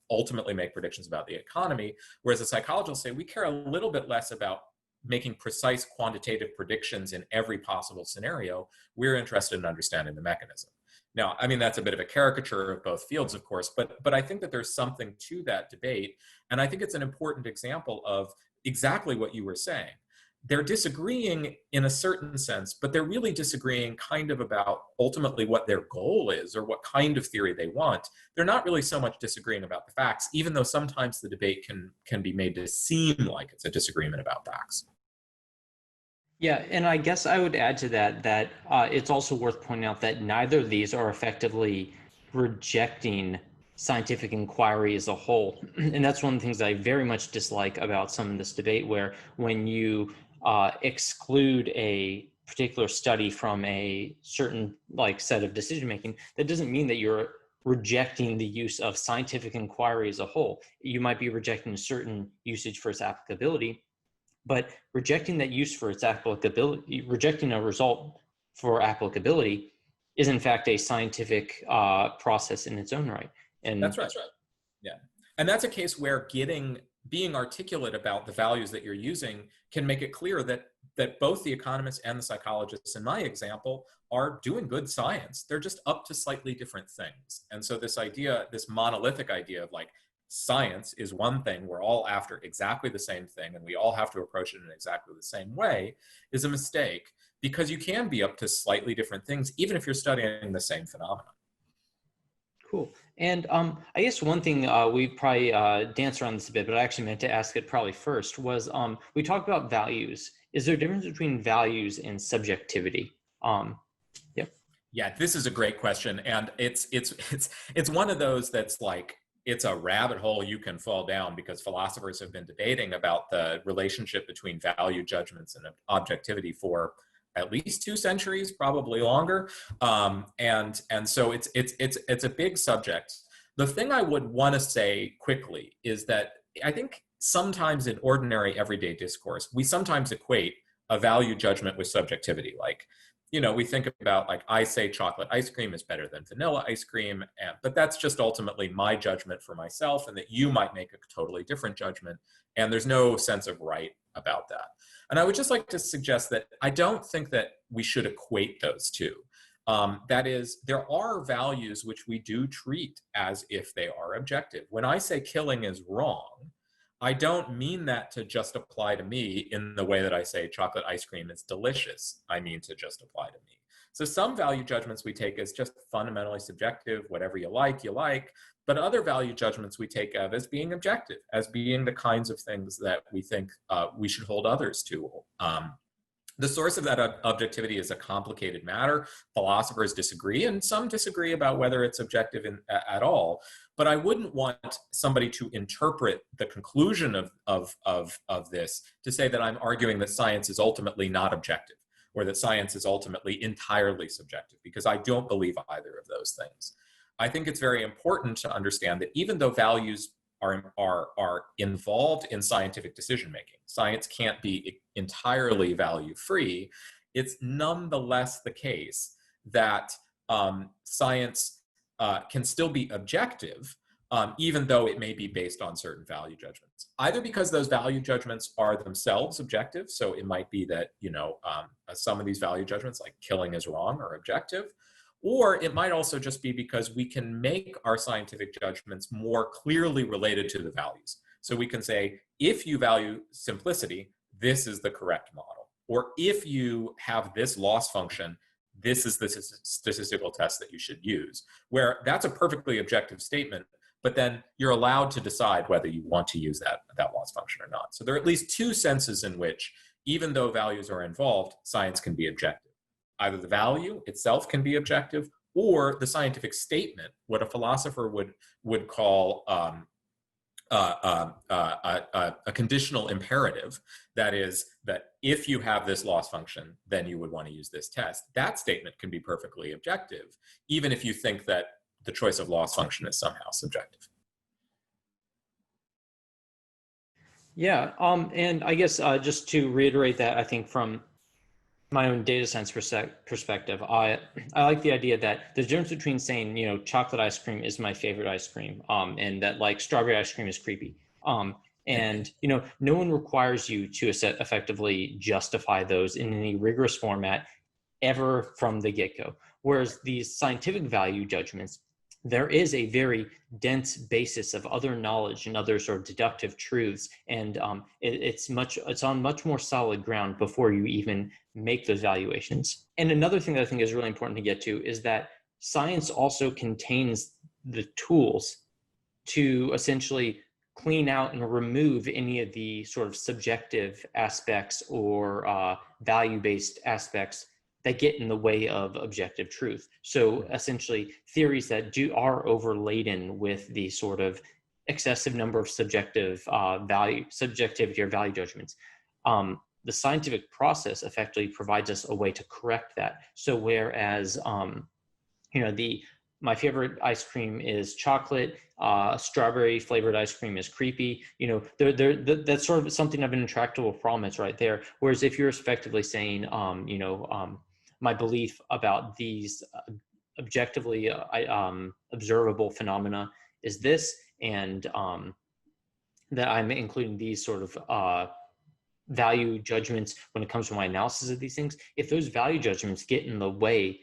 ultimately make predictions about the economy. Whereas the psychologists say we care a little bit less about making precise quantitative predictions in every possible scenario. We're interested in understanding the mechanism. Now, I mean, that's a bit of a caricature of both fields, of course, but I think that there's something to that debate. And I think it's an important example of exactly what you were saying. They're disagreeing in a certain sense, but they're really disagreeing kind of about ultimately what their goal is or what kind of theory they want. They're not really so much disagreeing about the facts, even though sometimes the debate can be made to seem like it's a disagreement about facts. Yeah, and I guess I would add to that it's also worth pointing out that neither of these are effectively rejecting scientific inquiry as a whole. And that's one of the things that I very much dislike about some of this debate, where when you exclude a particular study from a certain set of decision making, that doesn't mean that you're rejecting the use of scientific inquiry as a whole. You might be rejecting a certain usage for its applicability, but rejecting that use for its applicability, rejecting a result for applicability, is in fact a scientific process in its own right. And that's right. Yeah. And that's a case where being articulate about the values that you're using can make it clear that both the economists and the psychologists, in my example, are doing good science. They're just up to slightly different things. And so this monolithic idea of science is one thing, we're all after exactly the same thing, and we all have to approach it in exactly the same way, is a mistake, because you can be up to slightly different things, even if you're studying the same phenomenon. Cool. And I guess one thing we probably danced around this a bit, but I actually meant to ask it probably first, was we talked about values. Is there a difference between values and subjectivity? Yeah, this is a great question, and it's one of those that's it's a rabbit hole you can fall down, because philosophers have been debating about the relationship between value judgments and objectivity for at least 2 centuries, probably longer. And so it's a big subject. The thing I would want to say quickly is that I think sometimes in ordinary everyday discourse, we sometimes equate a value judgment with subjectivity. Like, we think about, like, I say chocolate ice cream is better than vanilla ice cream, but that's just ultimately my judgment for myself, and that you might make a totally different judgment, and there's no sense of right about that. And I would just like to suggest that I don't think that we should equate those two. That is, there are values which we do treat as if they are objective. When I say killing is wrong, I don't mean that to just apply to me in the way that I say chocolate ice cream is delicious. I mean to just apply to me. So some value judgments we take as just fundamentally subjective, whatever you like, you like. But other value judgments we take of as being objective, as being the kinds of things that we think we should hold others to. The source of that objectivity is a complicated matter. Philosophers disagree, and some disagree about whether it's objective at all. But I wouldn't want somebody to interpret the conclusion of this to say that I'm arguing that science is ultimately not objective, or that science is ultimately entirely subjective, because I don't believe either of those things. I think it's very important to understand that even though values are involved in scientific decision making, science can't be entirely value free, it's nonetheless the case that science can still be objective, even though it may be based on certain value judgments. Either because those value judgments are themselves objective, so it might be that some of these value judgments, like killing is wrong, are objective, or it might also just be because we can make our scientific judgments more clearly related to the values. So we can say, if you value simplicity, this is the correct model. Or if you have this loss function, this is the statistical test that you should use. Where that's a perfectly objective statement, but then you're allowed to decide whether you want to use that loss function or not. So there are at least two senses in which, even though values are involved, science can be objective. Either the value itself can be objective, or the scientific statement, what a philosopher would call a conditional imperative. That is, that if you have this loss function, then you would want to use this test. That statement can be perfectly objective, even if you think that the choice of loss function is somehow subjective. Yeah, and I guess just to reiterate that, I think from my own data science perspective, I like the idea that there's a difference between saying, chocolate ice cream is my favorite ice cream, and that, like, strawberry ice cream is creepy. And no one requires you to effectively justify those in any rigorous format ever from the get-go. Whereas these scientific value judgments, there is a very dense basis of other knowledge and other sort of deductive truths, and it's on much more solid ground before you even make those valuations. And another thing that I think is really important to get to is that science also contains the tools to essentially clean out and remove any of the sort of subjective aspects or value-based aspects that get in the way of objective truth. So essentially, theories that are overladen with the sort of excessive number of subjectivity or value judgments. The scientific process effectively provides us a way to correct that. So whereas, my favorite ice cream is chocolate, strawberry flavored ice cream is creepy. That's sort of something of an intractable problem. It's right there. Whereas if you're effectively saying, my belief about these objectively observable phenomena is this, and that I'm including these sort of value judgments when it comes to my analysis of these things. If those value judgments get in the way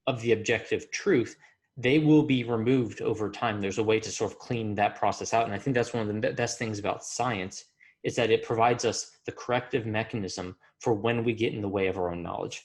of the objective truth, they will be removed over time. There's a way to sort of clean that process out. And I think that's one of the best things about science, is that it provides us the corrective mechanism for when we get in the way of our own knowledge.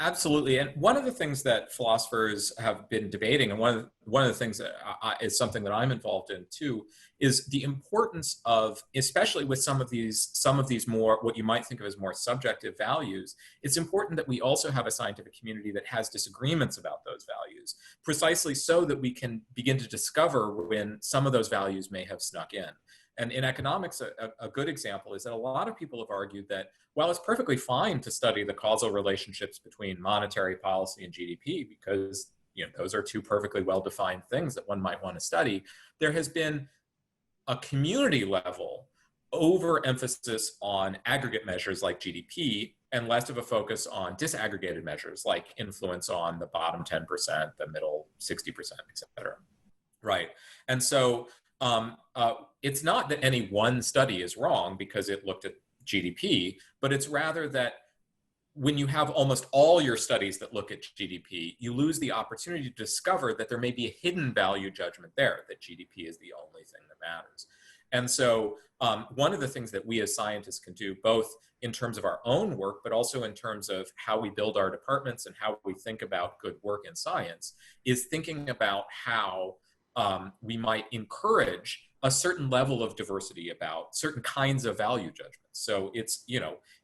Absolutely. And one of the things that philosophers have been debating, and one of the things that is something that I'm involved in too, is the importance of, especially with some of these more, what you might think of as more subjective values, it's important that we also have a scientific community that has disagreements about those values, precisely so that we can begin to discover when some of those values may have snuck in. And in economics, a good example is that a lot of people have argued that while it's perfectly fine to study the causal relationships between monetary policy and GDP, because those are two perfectly well-defined things that one might want to study, there has been a community level overemphasis on aggregate measures like GDP and less of a focus on disaggregated measures like influence on the bottom 10%, the middle 60%, et cetera. Right. And so it's not that any one study is wrong because it looked at GDP, but it's rather that when you have almost all your studies that look at GDP, you lose the opportunity to discover that there may be a hidden value judgment there, that GDP is the only thing that matters. And so one of the things that we as scientists can do, both in terms of our own work, but also in terms of how we build our departments and how we think about good work in science, is thinking about how we might encourage a certain level of diversity about certain kinds of value judgments. So it's,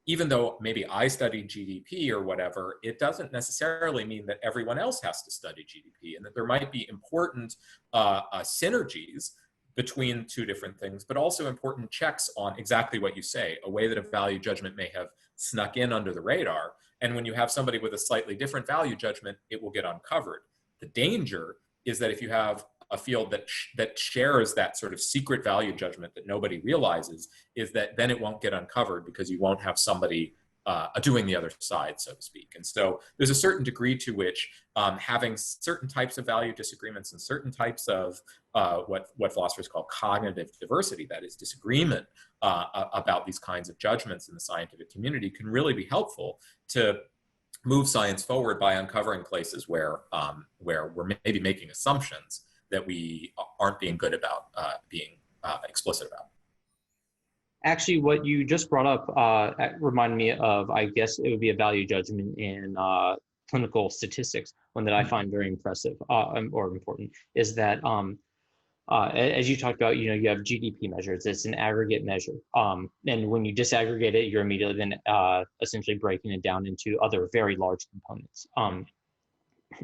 even though maybe I studied GDP or whatever, it doesn't necessarily mean that everyone else has to study GDP, and that there might be important synergies between two different things, but also important checks on exactly what you say, a way that a value judgment may have snuck in under the radar. And when you have somebody with a slightly different value judgment, it will get uncovered. The danger is that if you have a field that shares that sort of secret value judgment that nobody realizes, is that then it won't get uncovered because you won't have somebody doing the other side, so to speak. And so there's a certain degree to which having certain types of value disagreements and certain types of what philosophers call cognitive diversity, that is disagreement about these kinds of judgments in the scientific community, can really be helpful to move science forward by uncovering places where we're maybe making assumptions that we aren't being good about being explicit about. Actually, what you just brought up reminded me of, I guess it would be a value judgment in clinical statistics, one that I find very impressive or important, is that as you talked about, you have GDP measures. It's an aggregate measure. And when you disaggregate it, you're immediately then essentially breaking it down into other very large components.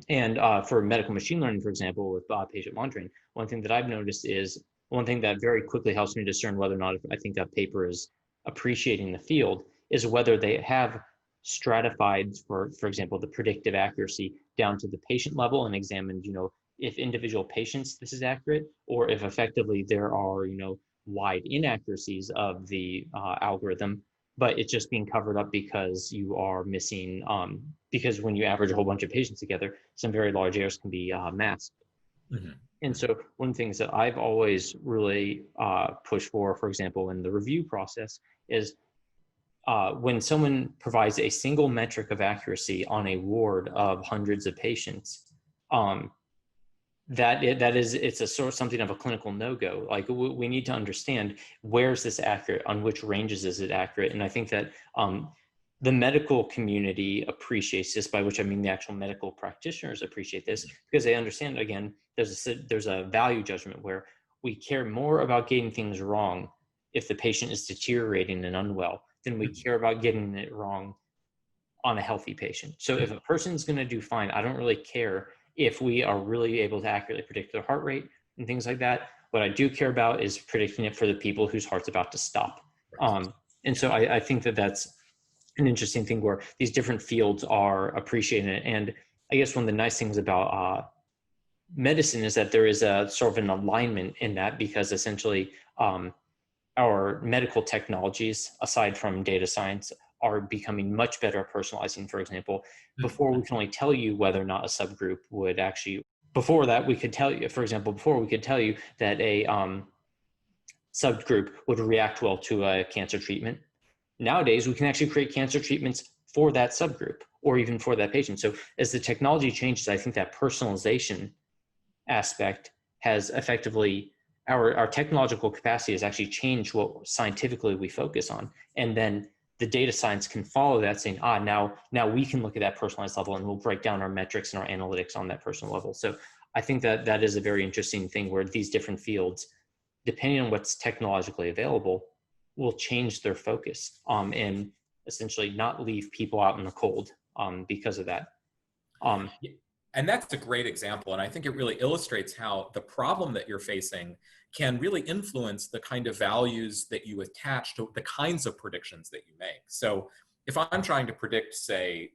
And for medical machine learning, for example, with patient monitoring, one thing that I've noticed is one thing that very quickly helps me discern whether or not I think that paper is appreciating the field is whether they have stratified, for example, the predictive accuracy down to the patient level and examined, if individual patients this is accurate, or if effectively there are, wide inaccuracies of the algorithm, but it's just being covered up because you are missing, because when you average a whole bunch of patients together, some very large errors can be masked. Mm-hmm. And so one of the things that I've always really pushed for example, in the review process is when someone provides a single metric of accuracy on a ward of hundreds of patients, it's a sort of something of a clinical no-go. Like we need to understand, where's this accurate, on which ranges is it accurate? And I think that the medical community appreciates this, by which I mean the actual medical practitioners appreciate this, because they understand, again, there's a value judgment where we care more about getting things wrong if the patient is deteriorating and unwell than we care about getting it wrong on a healthy patient. So if a person's going to do fine, I don't really care if we are really able to accurately predict their heart rate and things like that. What I do care about is predicting it for the people whose heart's about to stop. And so I think that that's an interesting thing where these different fields are appreciating it. And I guess one of the nice things about medicine is that there is a sort of an alignment in that, because essentially our medical technologies, aside from data science, are becoming much better at personalizing. For example, before we can only tell you whether or not a subgroup would actually, before that we could tell you, for example, before we could tell you that a subgroup would react well to a cancer treatment. Nowadays, we can actually create cancer treatments for that subgroup or even for that patient. So as the technology changes, I think that personalization aspect has effectively, our technological capacity has actually changed what scientifically we focus on. And then the data science can follow that, saying, now we can look at that personalized level and we'll break down our metrics and our analytics on that personal level. So I think that that is a very interesting thing where these different fields, depending on what's technologically available, will change their focus and essentially not leave people out in the cold because of that. And that's a great example. And I think it really illustrates how the problem that you're facing can really influence the kind of values that you attach to the kinds of predictions that you make. So if I'm trying to predict, say,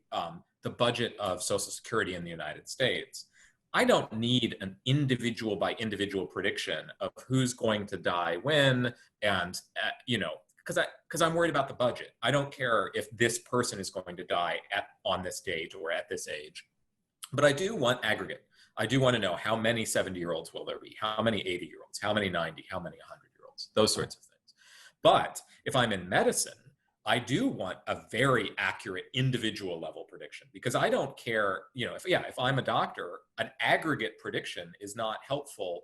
the budget of Social Security in the United States, I don't need an individual by individual prediction of who's going to die when, and because I'm worried about the budget. I don't care if this person is going to die on this date or at this age, but I do want aggregate. I do want to know how many 70-year-olds will there be, how many 80-year-olds, how many 90, how many 100-year-olds, those sorts of things. But if I'm in medicine, I do want a very accurate individual level prediction, because I don't care, if I'm a doctor, an aggregate prediction is not helpful,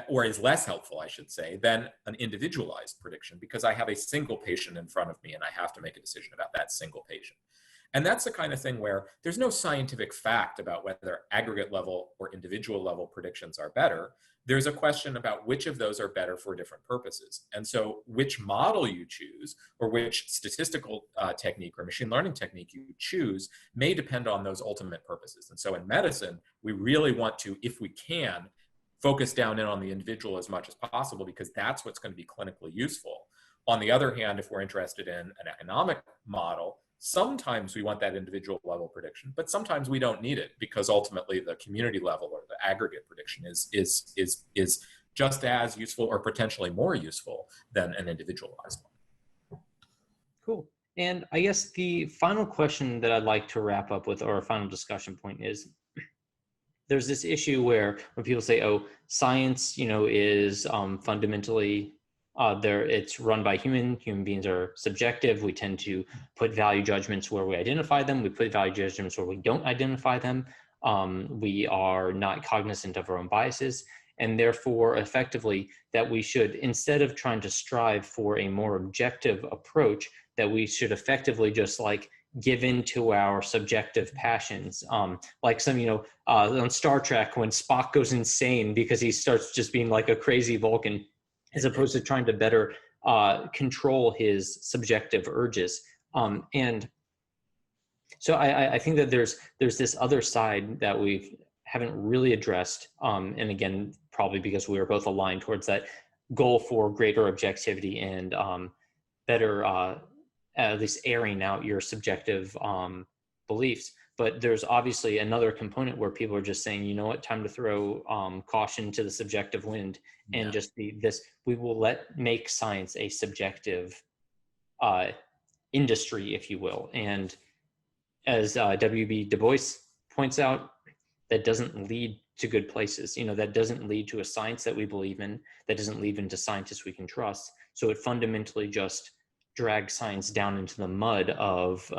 or is less helpful, I should say, than an individualized prediction, because I have a single patient in front of me and I have to make a decision about that single patient. And that's the kind of thing where there's no scientific fact about whether aggregate level or individual level predictions are better. There's a question about which of those are better for different purposes. And so which model you choose, or which statistical technique or machine learning technique you choose, may depend on those ultimate purposes. And so in medicine, we really want to, if we can, focus down in on the individual as much as possible, because that's what's going to be clinically useful. On the other hand, if we're interested in an economic model, sometimes we want that individual level prediction, but sometimes we don't need it, because ultimately the community level or the aggregate prediction is just as useful or potentially more useful than an individualized one. Cool. And I guess the final question that I'd like to wrap up with, or a final discussion point, is there's this issue where when people say, oh, science, is fundamentally it's run by human beings are subjective. We tend to put value judgments where we identify them. We put value judgments where we don't identify them. We are not cognizant of our own biases. And therefore, effectively, that we should, instead of trying to strive for a more objective approach, that we should effectively just give in to our subjective passions. Like on Star Trek, when Spock goes insane because he starts just being like a crazy Vulcan, as opposed to trying to better control his subjective urges. And so I think that there's this other side that we haven't really addressed. And again, probably because we are both aligned towards that goal for greater objectivity and better, at least airing out your subjective beliefs. But there's obviously another component where people are just saying, you know what, time to throw caution to the subjective wind, and just we will make science a subjective industry, if you will. And as W.E.B. Du Bois points out, that doesn't lead to good places. That doesn't lead to a science that we believe in, that doesn't lead into scientists we can trust. So it fundamentally just drags science down into the mud of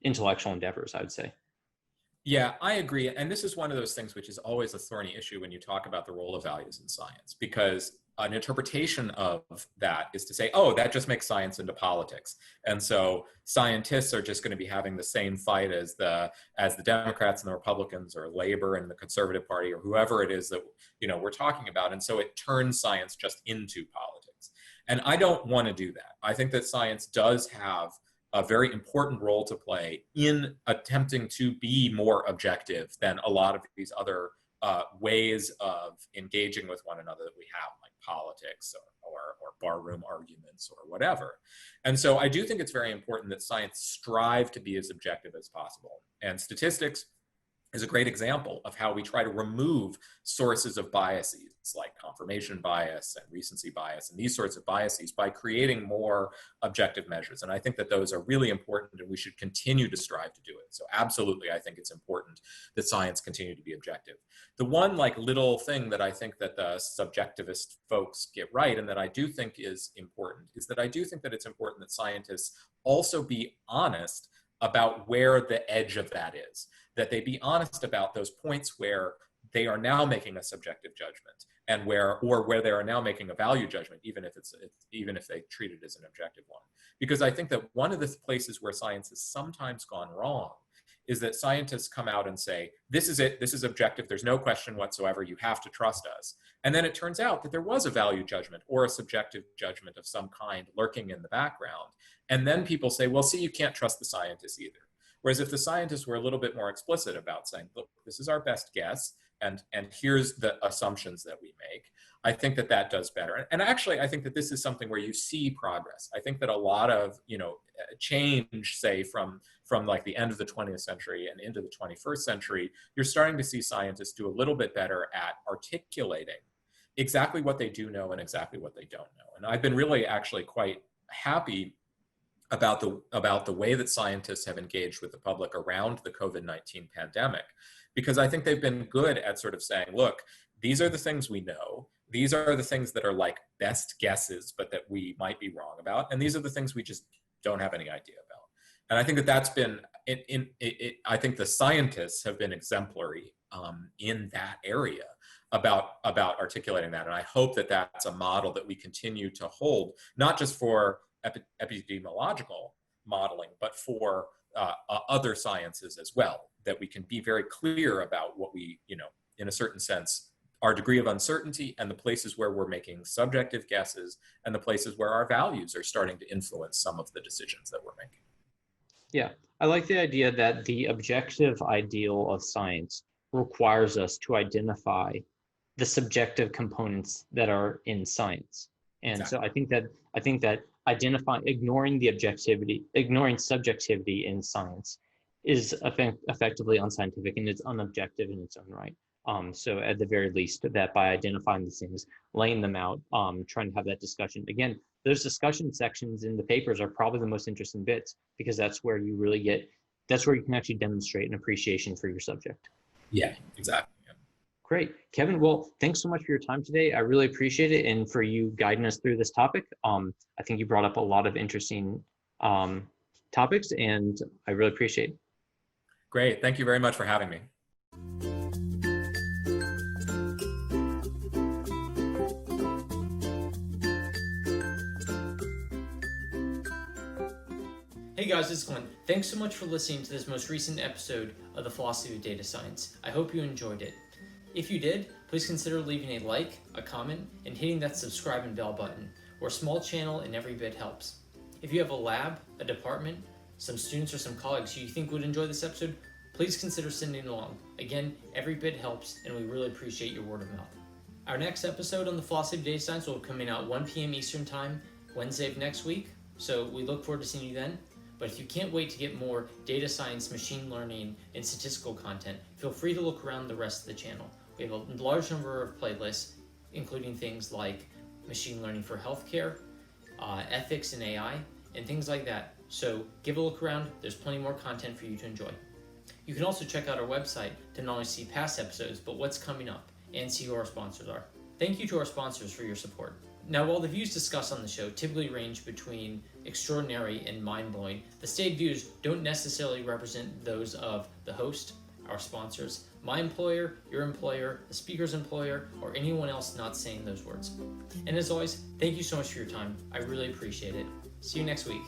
intellectual endeavors, I would say. Yeah, I agree. And this is one of those things which is always a thorny issue when you talk about the role of values in science, because an interpretation of that is to say, oh, that just makes science into politics. And so scientists are just going to be having the same fight as the Democrats and the Republicans, or Labor and the Conservative Party, or whoever it is that we're talking about. And so it turns science just into politics. And I don't want to do that. I think that science does have a very important role to play in attempting to be more objective than a lot of these other ways of engaging with one another that we have, like politics or barroom arguments or whatever. And so I do think it's very important that science strive to be as objective as possible. And statistics is a great example of how we try to remove sources of biases like confirmation bias and recency bias and these sorts of biases by creating more objective measures. And I think that those are really important, and we should continue to strive to do it. So absolutely, I think it's important that science continue to be objective. The one little thing that I think that the subjectivist folks get right, and that I do think is important, is that I do think that it's important that scientists also be honest about where the edge of that is, that they be honest about those points where they are now making a subjective judgment, and where they are now making a value judgment, even if they treat it as an objective one. Because I think that one of the places where science has sometimes gone wrong is that scientists come out and say, this is it, this is objective, there's no question whatsoever, you have to trust us. And then it turns out that there was a value judgment or a subjective judgment of some kind lurking in the background. And then people say, well, see, you can't trust the scientists either. Whereas if the scientists were a little bit more explicit about saying, look, this is our best guess, and here's the assumptions that we make, I think that that does better. And actually, I think that this is something where you see progress. I think that a lot of, change, say, from like the end of the 20th century and into the 21st century, you're starting to see scientists do a little bit better at articulating exactly what they do know and exactly what they don't know. And I've been really actually quite happy about the way that scientists have engaged with the public around the COVID-19 pandemic, because I think they've been good at sort of saying, look, these are the things we know. These are the things that are like best guesses, but that we might be wrong about. And these are the things we just don't have any idea about. And I think that that's been, I think the scientists have been exemplary in that area about articulating that. And I hope that that's a model that we continue to hold, not just for epidemiological modeling, but for other sciences as well, that we can be very clear about what we, in a certain sense, our degree of uncertainty and the places where we're making subjective guesses and the places where our values are starting to influence some of the decisions that we're making. Yeah, I like the idea that the objective ideal of science requires us to identify the subjective components that are in science. And exactly. So I think that ignoring subjectivity in science is effectively unscientific, and it's unobjective in its own right. So at the very least, that by identifying these things, laying them out, trying to have that discussion. Again, those discussion sections in the papers are probably the most interesting bits, because that's where you can actually demonstrate an appreciation for your subject. Yeah, exactly. Yeah. Great. Kevin, well, thanks so much for your time today. I really appreciate it, and for you guiding us through this topic. I think you brought up a lot of interesting topics, and I really appreciate it. Great. Thank you very much for having me. Hey guys, it's Glenn. Thanks so much for listening to this most recent episode of the Philosophy of Data Science. I hope you enjoyed it. If you did, please consider leaving a like, a comment, and hitting that subscribe and bell button. We're a small channel and every bit helps. If you have a lab, a department, some students, or some colleagues who you think would enjoy this episode, please consider sending along. Again, every bit helps, and we really appreciate your word of mouth. Our next episode on the Philosophy of Data Science will be coming out 1 p.m. Eastern Time, Wednesday of next week, so we look forward to seeing you then. But if you can't wait to get more data science, machine learning, and statistical content, feel free to look around the rest of the channel. We have a large number of playlists, including things like machine learning for healthcare, ethics and AI, and things like that. So give a look around. There's plenty more content for you to enjoy. You can also check out our website to not only see past episodes, but what's coming up, and see who our sponsors are. Thank you to our sponsors for your support. Now, while the views discussed on the show typically range between extraordinary and mind-blowing, the stated views don't necessarily represent those of the host, our sponsors, my employer, your employer, the speaker's employer, or anyone else not saying those words. And as always, thank you so much for your time. I really appreciate it. See you next week.